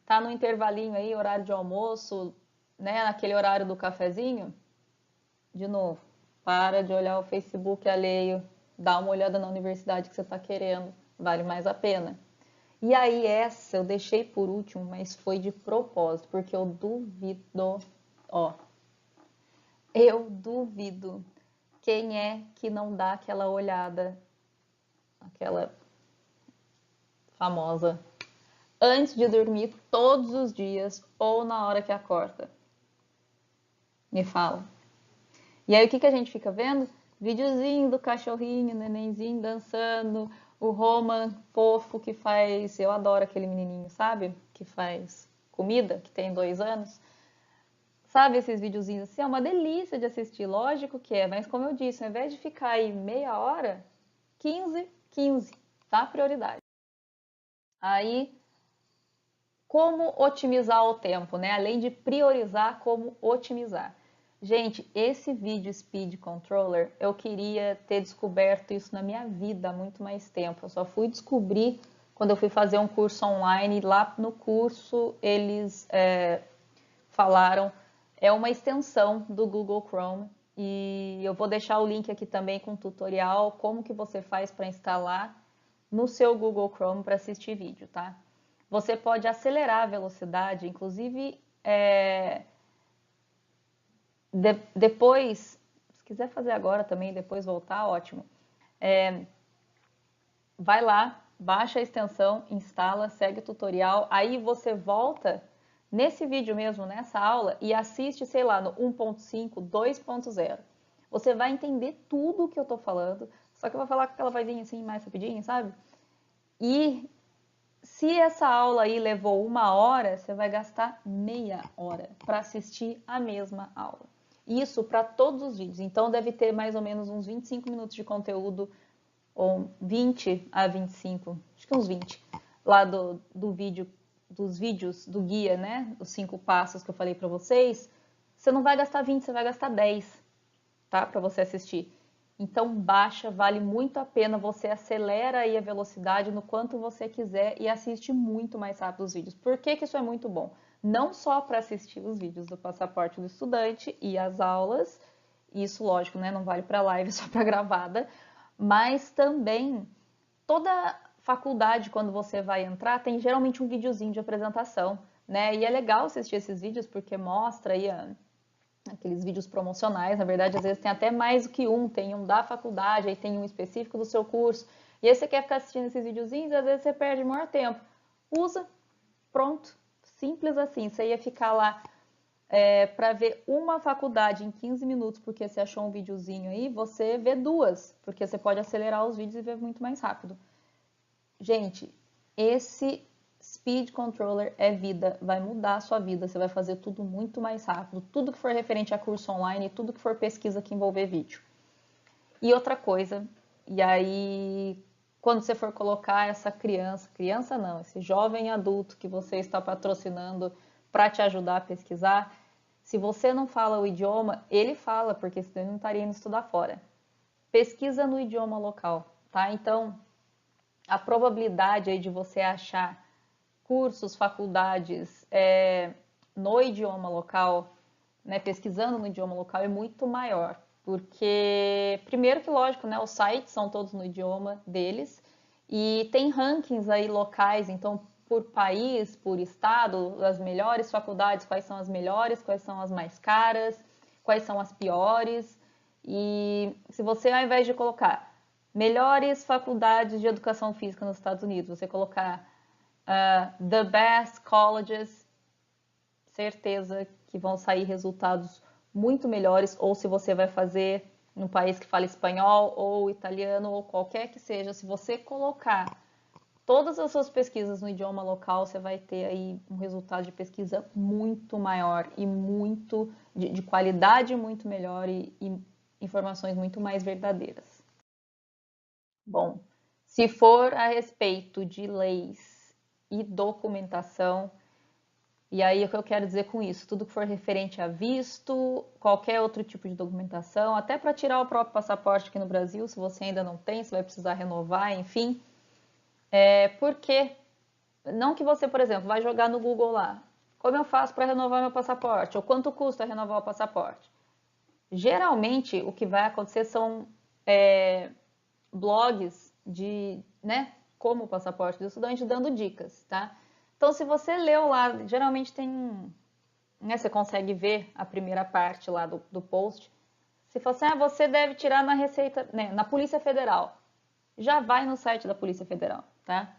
Tá no intervalinho aí, horário de almoço, né, naquele horário do cafezinho, de novo, para de olhar o Facebook alheio, dá uma olhada na universidade que você está querendo, vale mais a pena. E aí essa eu deixei por último, mas foi de propósito, porque eu duvido, ó, eu duvido quem é que não dá aquela olhada, aquela famosa, antes de dormir todos os dias ou na hora que acorda. Me fala. E aí o que que a gente fica vendo? Videozinho do cachorrinho, nenenzinho dançando, o Roman fofo que faz, eu adoro aquele menininho, sabe? Que faz comida, que tem 2 anos. Sabe esses videozinhos assim? É uma delícia de assistir, lógico que é, mas como eu disse, ao invés de ficar aí meia hora, 15, 15, tá? Prioridade. Aí, como otimizar o tempo, né? Além de priorizar, como otimizar. Gente, esse vídeo Speed Controller, eu queria ter descoberto isso na minha vida há muito mais tempo. Eu só fui descobrir quando eu fui fazer um curso online. Lá no curso eles falaram, é uma extensão do Google Chrome. E eu vou deixar o link aqui também com o tutorial, como que você faz para instalar no seu Google Chrome para assistir vídeo, tá? Você pode acelerar a velocidade, inclusive depois, se quiser fazer agora também, depois voltar, ótimo. Vai lá, baixa a extensão, instala, segue o tutorial, aí você volta nesse vídeo mesmo, nessa aula, e assiste, sei lá, no 1.5, 2.0. Você vai entender tudo o que eu tô falando, só que eu vou falar com aquela vozinha assim, mais rapidinho, sabe? E se essa aula aí levou 1 hora, você vai gastar meia hora para assistir a mesma aula. Isso para todos os vídeos. Então deve ter mais ou menos uns 25 minutos de conteúdo, ou 20 a 25, acho que uns 20, lá do vídeo, dos vídeos do guia, né? Os 5 passos que eu falei para vocês. Você não vai gastar 20, você vai gastar 10, tá? Para você assistir. Então baixa, vale muito a pena, você acelera aí a velocidade no quanto você quiser e assiste muito mais rápido os vídeos. Por que que isso é muito bom? Não só para assistir os vídeos do Passaporte do Estudante e as aulas, isso lógico, né? Não vale para live, só para gravada, mas também toda faculdade, quando você vai entrar, tem geralmente um videozinho de apresentação, né? E é legal assistir esses vídeos porque mostra aí aqueles vídeos promocionais, na verdade, às vezes tem até mais do que um, tem um da faculdade, aí tem um específico do seu curso, e aí você quer ficar assistindo esses videozinhos e às vezes você perde maior tempo. Usa, pronto, simples assim, você ia ficar lá para ver uma faculdade em 15 minutos porque você achou um videozinho aí, você vê 2, porque você pode acelerar os vídeos e ver muito mais rápido. Gente, esse Speed Controller é vida, vai mudar a sua vida, você vai fazer tudo muito mais rápido, tudo que for referente a curso online, tudo que for pesquisa que envolver vídeo. E outra coisa, e aí quando você for colocar essa criança, criança não, esse jovem adulto que você está patrocinando para te ajudar a pesquisar, se você não fala o idioma, ele fala, porque senão ele não estaria indo estudar fora. Pesquisa no idioma local, tá? Então, a probabilidade aí de você achar cursos, faculdades no idioma local, né, pesquisando no idioma local, é muito maior. Porque, primeiro que lógico, né, os sites são todos no idioma deles e tem rankings aí locais, então por país, por estado, as melhores faculdades, quais são as melhores, quais são as mais caras, quais são as piores. E se você, ao invés de colocar melhores faculdades de educação física nos Estados Unidos, você colocar the best colleges, certeza que vão sair resultados muito melhores, ou se você vai fazer num país que fala espanhol ou italiano ou qualquer que seja, se você colocar todas as suas pesquisas no idioma local, você vai ter aí um resultado de pesquisa muito maior e muito de qualidade muito melhor e informações muito mais verdadeiras. Bom, se for a respeito de leis e documentação, e aí o que eu quero dizer com isso? Tudo que for referente a visto, qualquer outro tipo de documentação, até para tirar o próprio passaporte aqui no Brasil, se você ainda não tem, você vai precisar renovar, enfim. Porque não que você, por exemplo, vai jogar no Google lá, como eu faço para renovar meu passaporte? Ou quanto custa renovar o passaporte? Geralmente, o que vai acontecer são blogs de, né, como o passaporte do estudante dando dicas, tá? Então, se você leu lá, geralmente tem, né, você consegue ver a primeira parte lá do post. Se for assim, você deve tirar na Receita, né, na Polícia Federal. Já vai no site da Polícia Federal, tá?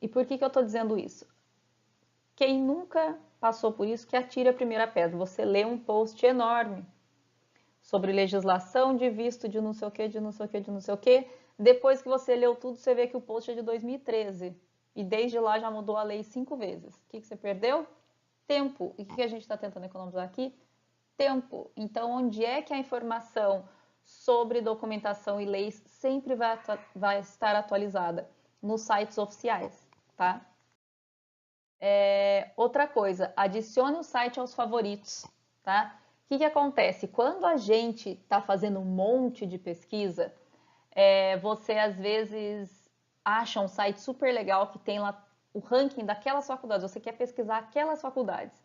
E por que eu estou dizendo isso? Quem nunca passou por isso, que atire a primeira pedra. Você lê um post enorme sobre legislação de visto de não sei o que, de não sei o que, de não sei o que. Depois que você leu tudo, você vê que o post é de 2013. E desde lá já mudou a lei 5 vezes. O que você perdeu? Tempo. E o que a gente está tentando economizar aqui? Tempo. Então, onde é que a informação sobre documentação e leis sempre vai estar atualizada? Nos sites oficiais, tá? Outra coisa, adicione o site aos favoritos, tá? O que acontece? Quando a gente está fazendo um monte de pesquisa, você às vezes acha um site super legal que tem lá o ranking daquelas faculdades, você quer pesquisar aquelas faculdades.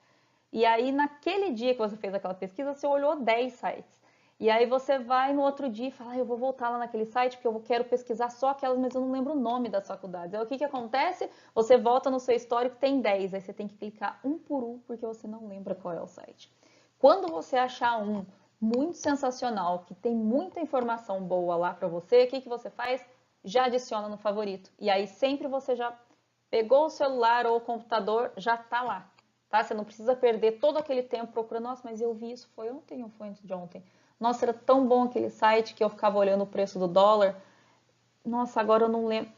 E aí, naquele dia que você fez aquela pesquisa, você olhou 10 sites. E aí você vai no outro dia e fala, eu vou voltar lá naquele site porque eu quero pesquisar só aquelas, mas eu não lembro o nome das faculdades. Aí o que acontece? Você volta no seu histórico, tem 10, aí você tem que clicar um por um porque você não lembra qual é o site. Quando você achar um muito sensacional, que tem muita informação boa lá para você, o que você faz? Já adiciona no favorito. E aí sempre você já pegou o celular ou o computador, já está lá. Tá? Você não precisa perder todo aquele tempo procurando, nossa, mas eu vi isso, foi ontem ou foi antes de ontem? Nossa, era tão bom aquele site que eu ficava olhando o preço do dólar. Nossa, agora eu não lembro.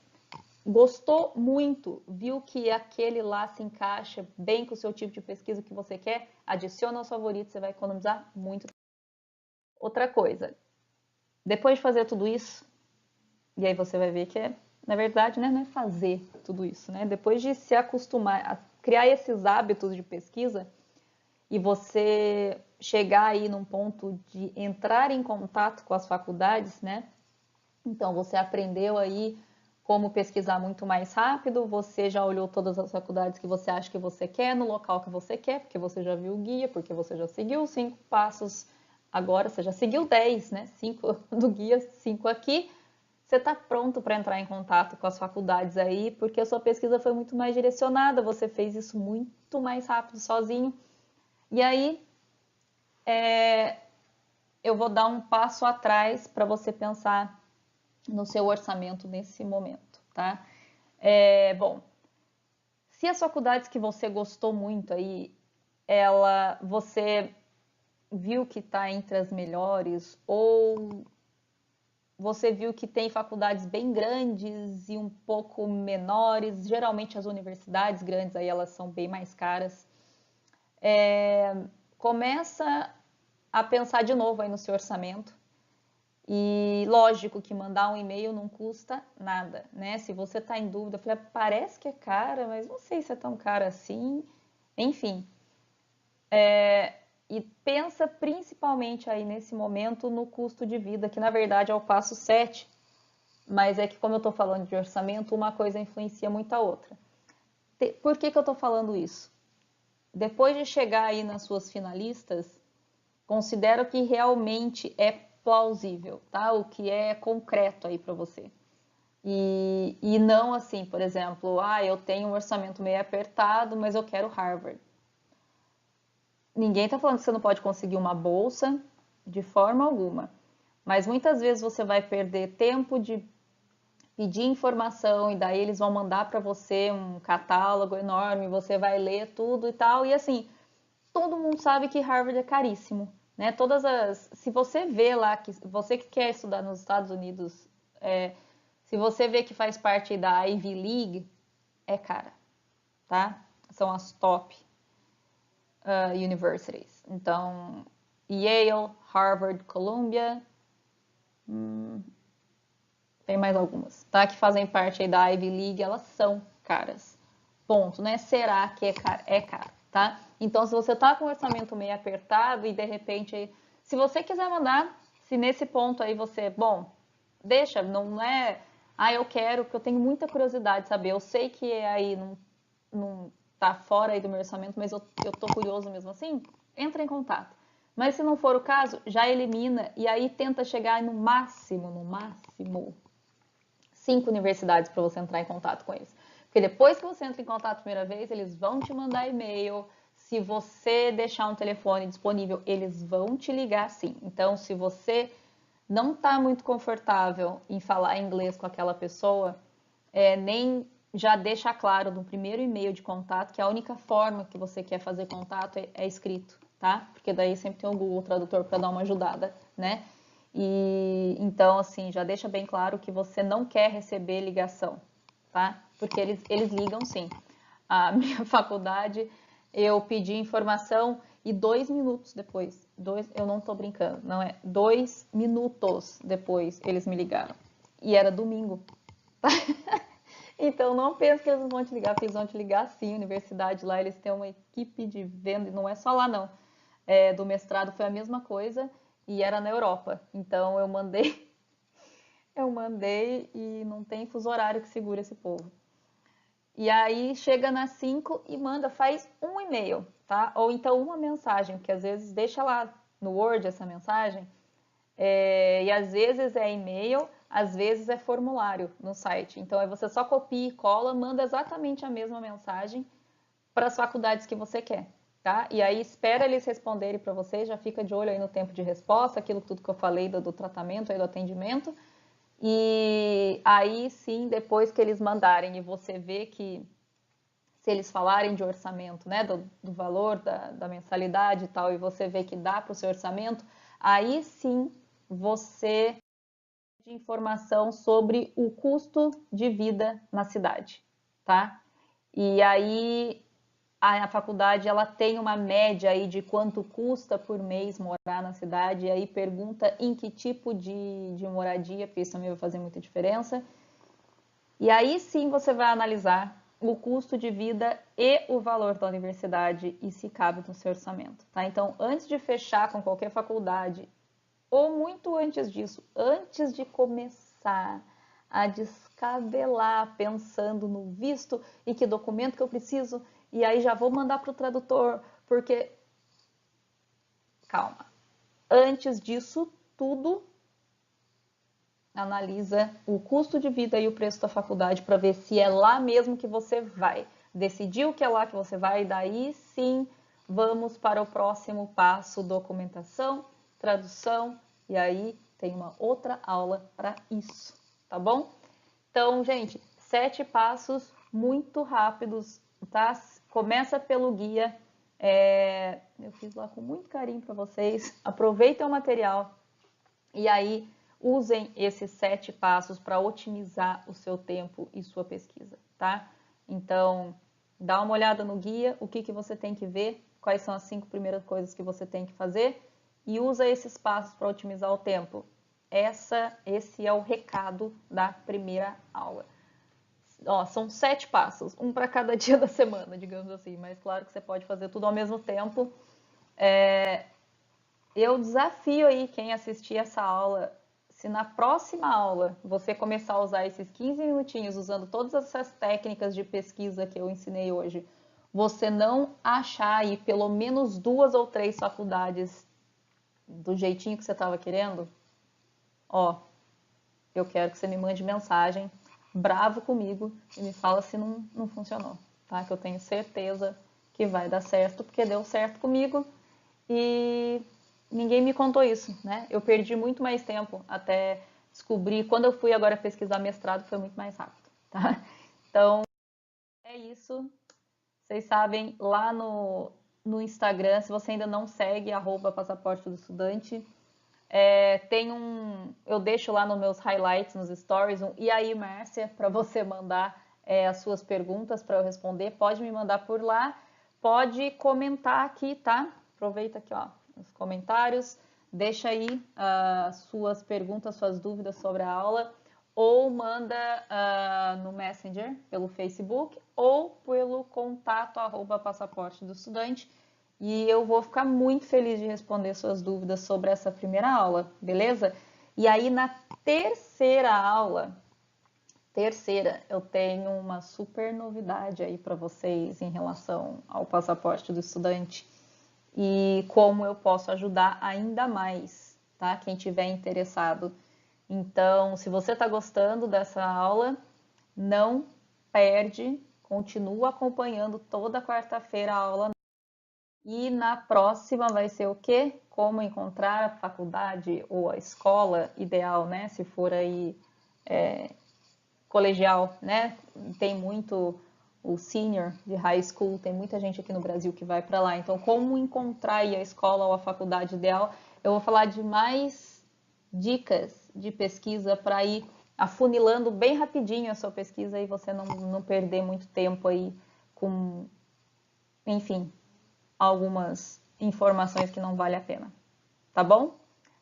Gostou muito, viu que aquele lá se encaixa bem com o seu tipo de pesquisa que você quer, adiciona aos favoritos, você vai economizar muito. Outra coisa, depois de fazer tudo isso, e aí você vai ver que na verdade, né, não é fazer tudo isso, né? Depois de se acostumar a criar esses hábitos de pesquisa e você chegar aí num ponto de entrar em contato com as faculdades, né? Então você aprendeu aí como pesquisar muito mais rápido, você já olhou todas as faculdades que você acha que você quer, no local que você quer, porque você já viu o guia, porque você já seguiu os 5 passos, agora você já seguiu 10, né? 5 do guia, 5 aqui. Você está pronto para entrar em contato com as faculdades aí, porque a sua pesquisa foi muito mais direcionada, você fez isso muito mais rápido sozinho. E aí, eu vou dar um passo atrás para você pensar no seu orçamento nesse momento, tá? Bom, se as faculdades que você gostou muito aí, você viu que está entre as melhores ou você viu que tem faculdades bem grandes e um pouco menores, geralmente as universidades grandes aí elas são bem mais caras. Começa a pensar de novo aí no seu orçamento. E lógico que mandar um e-mail não custa nada, né? Se você está em dúvida, falei, parece que é cara, mas não sei se é tão cara assim. Enfim, e pensa principalmente aí nesse momento no custo de vida, que na verdade é o passo 7, mas é que como eu estou falando de orçamento, uma coisa influencia muito a outra. Por que eu estou falando isso? Depois de chegar aí nas suas finalistas, considero que realmente é plausível, tá? O que é concreto aí para você. E não assim, por exemplo, eu tenho um orçamento meio apertado, mas eu quero Harvard. Ninguém está falando que você não pode conseguir uma bolsa de forma alguma, mas muitas vezes você vai perder tempo de pedir informação e daí eles vão mandar para você um catálogo enorme, você vai ler tudo e tal, e assim, todo mundo sabe que Harvard é caríssimo, né? Se você vê lá que você que quer estudar nos Estados Unidos, se você vê que faz parte da Ivy League, é cara, tá? São as top universities. Então, Yale, Harvard, Columbia, tem mais algumas, tá? Que fazem parte aí da Ivy League, elas são caras. Ponto, né? Será que é caro? É caro, tá? Então, se você tá com o orçamento meio apertado e de repente, se você quiser mandar, se nesse ponto aí você, bom, deixa, não é, eu quero, porque eu tenho muita curiosidade de saber. Eu sei que aí não tá fora aí do meu orçamento, mas eu tô curioso mesmo assim, entra em contato. Mas se não for o caso, já elimina e aí tenta chegar no máximo 5 universidades para você entrar em contato com eles. Porque depois que você entra em contato a primeira vez, eles vão te mandar e-mail. Se você deixar um telefone disponível, eles vão te ligar sim. Então, se você não está muito confortável em falar inglês com aquela pessoa, nem já deixa claro no primeiro e-mail de contato que a única forma que você quer fazer contato é escrito, tá? Porque daí sempre tem o Google Tradutor para dar uma ajudada, né? E então, assim, já deixa bem claro que você não quer receber ligação, tá? Porque eles ligam sim. A minha faculdade, eu pedi informação e 2 minutos depois, eu não tô brincando, não é? 2 minutos depois eles me ligaram. E era domingo. Então não pense que eles não vão te ligar, porque eles vão te ligar sim. A universidade lá, eles têm uma equipe de venda, não é só lá não. Do mestrado foi a mesma coisa e era na Europa. Então eu mandei e não tem fuso horário que segura esse povo. E aí chega nas 5 e manda, faz um e-mail, tá? Ou então uma mensagem, porque às vezes deixa lá no Word essa mensagem, e às vezes é e-mail, às vezes é formulário no site. Então aí você só copia e cola, manda exatamente a mesma mensagem para as faculdades que você quer, tá? E aí espera eles responderem para você, já fica de olho aí no tempo de resposta, aquilo tudo que eu falei do tratamento, aí do atendimento. E aí sim, depois que eles mandarem e você vê que se eles falarem de orçamento, né, do valor da mensalidade e tal, e você vê que dá para o seu orçamento, aí sim você de informação sobre o custo de vida na cidade, tá? E aí a faculdade ela tem uma média aí de quanto custa por mês morar na cidade, e aí pergunta em que tipo de moradia, porque isso também vai fazer muita diferença. E aí sim você vai analisar o custo de vida e o valor da universidade e se cabe no seu orçamento, tá? Então, antes de fechar com qualquer faculdade, ou muito antes disso, antes de começar a descabelar pensando no visto e que documento que eu preciso, e aí já vou mandar para o tradutor, porque calma. Antes disso tudo, analisa o custo de vida e o preço da faculdade para ver se é lá mesmo que você vai. Decidiu que é lá que você vai, daí sim vamos para o próximo passo, documentação, tradução, e aí tem uma outra aula para isso, tá bom? Então, gente, 7 passos muito rápidos, tá? Começa pelo guia, eu fiz lá com muito carinho para vocês, aproveitem o material e aí usem esses 7 passos para otimizar o seu tempo e sua pesquisa, tá? Então, dá uma olhada no guia, o que você tem que ver, quais são as 5 primeiras coisas que você tem que fazer e usa esses passos para otimizar o tempo. Esse é o recado da primeira aula. São 7 passos, um para cada dia da semana, digamos assim, mas claro que você pode fazer tudo ao mesmo tempo. Eu desafio aí quem assistir essa aula, se na próxima aula você começar a usar esses 15 minutinhos usando todas essas técnicas de pesquisa que eu ensinei hoje, você não achar aí pelo menos 2 ou 3 faculdades do jeitinho que você estava querendo, ó, eu quero que você me mande mensagem bravo comigo e me fala se não funcionou, tá? Que eu tenho certeza que vai dar certo, porque deu certo comigo e ninguém me contou isso, né? Eu perdi muito mais tempo até descobrir. Quando eu fui agora pesquisar mestrado, foi muito mais rápido, tá? Então, é isso. Vocês sabem, lá no Instagram, se você ainda não segue, @passaporte do estudante, eu deixo lá nos meus highlights, nos stories, e aí, Márcia, para você mandar as suas perguntas para eu responder. Pode me mandar por lá, pode comentar aqui, tá? Aproveita aqui, ó, nos comentários, deixa aí as suas perguntas, suas dúvidas sobre a aula, ou manda no Messenger, pelo Facebook, ou pelo contato @passaporte do estudante. E eu vou ficar muito feliz de responder suas dúvidas sobre essa primeira aula, beleza? E aí na terceira aula, eu tenho uma super novidade aí para vocês em relação ao passaporte do estudante e como eu posso ajudar ainda mais, tá? Quem tiver interessado. Então, se você está gostando dessa aula, não perde, continua acompanhando toda quarta-feira a aula. E na próxima vai ser o quê? Como encontrar a faculdade ou a escola ideal, né? Se for aí colegial, né? Tem muito o senior de high school, tem muita gente aqui no Brasil que vai para lá. Então, como encontrar aí a escola ou a faculdade ideal? Eu vou falar de mais dicas de pesquisa para ir afunilando bem rapidinho a sua pesquisa e você não perder muito tempo aí com, enfim, algumas informações que não vale a pena, tá bom?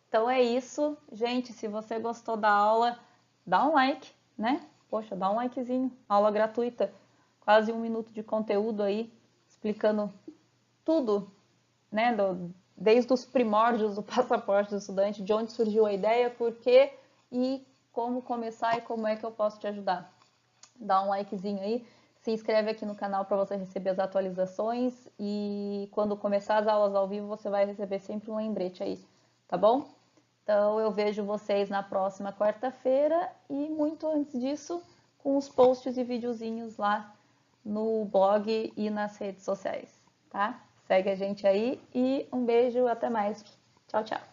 Então é isso, gente. Se você gostou da aula, dá um like, né? Poxa, dá um likezinho. Aula gratuita, quase 1 minuto de conteúdo aí, explicando tudo, né? Desde os primórdios do passaporte do estudante, de onde surgiu a ideia, por quê e como começar e como é que eu posso te ajudar. Dá um likezinho aí. Se inscreve aqui no canal para você receber as atualizações e quando começar as aulas ao vivo você vai receber sempre um lembrete aí, tá bom? Então eu vejo vocês na próxima quarta-feira e muito antes disso com os posts e videozinhos lá no blog e nas redes sociais, tá? Segue a gente aí e um beijo, até mais. Tchau, tchau.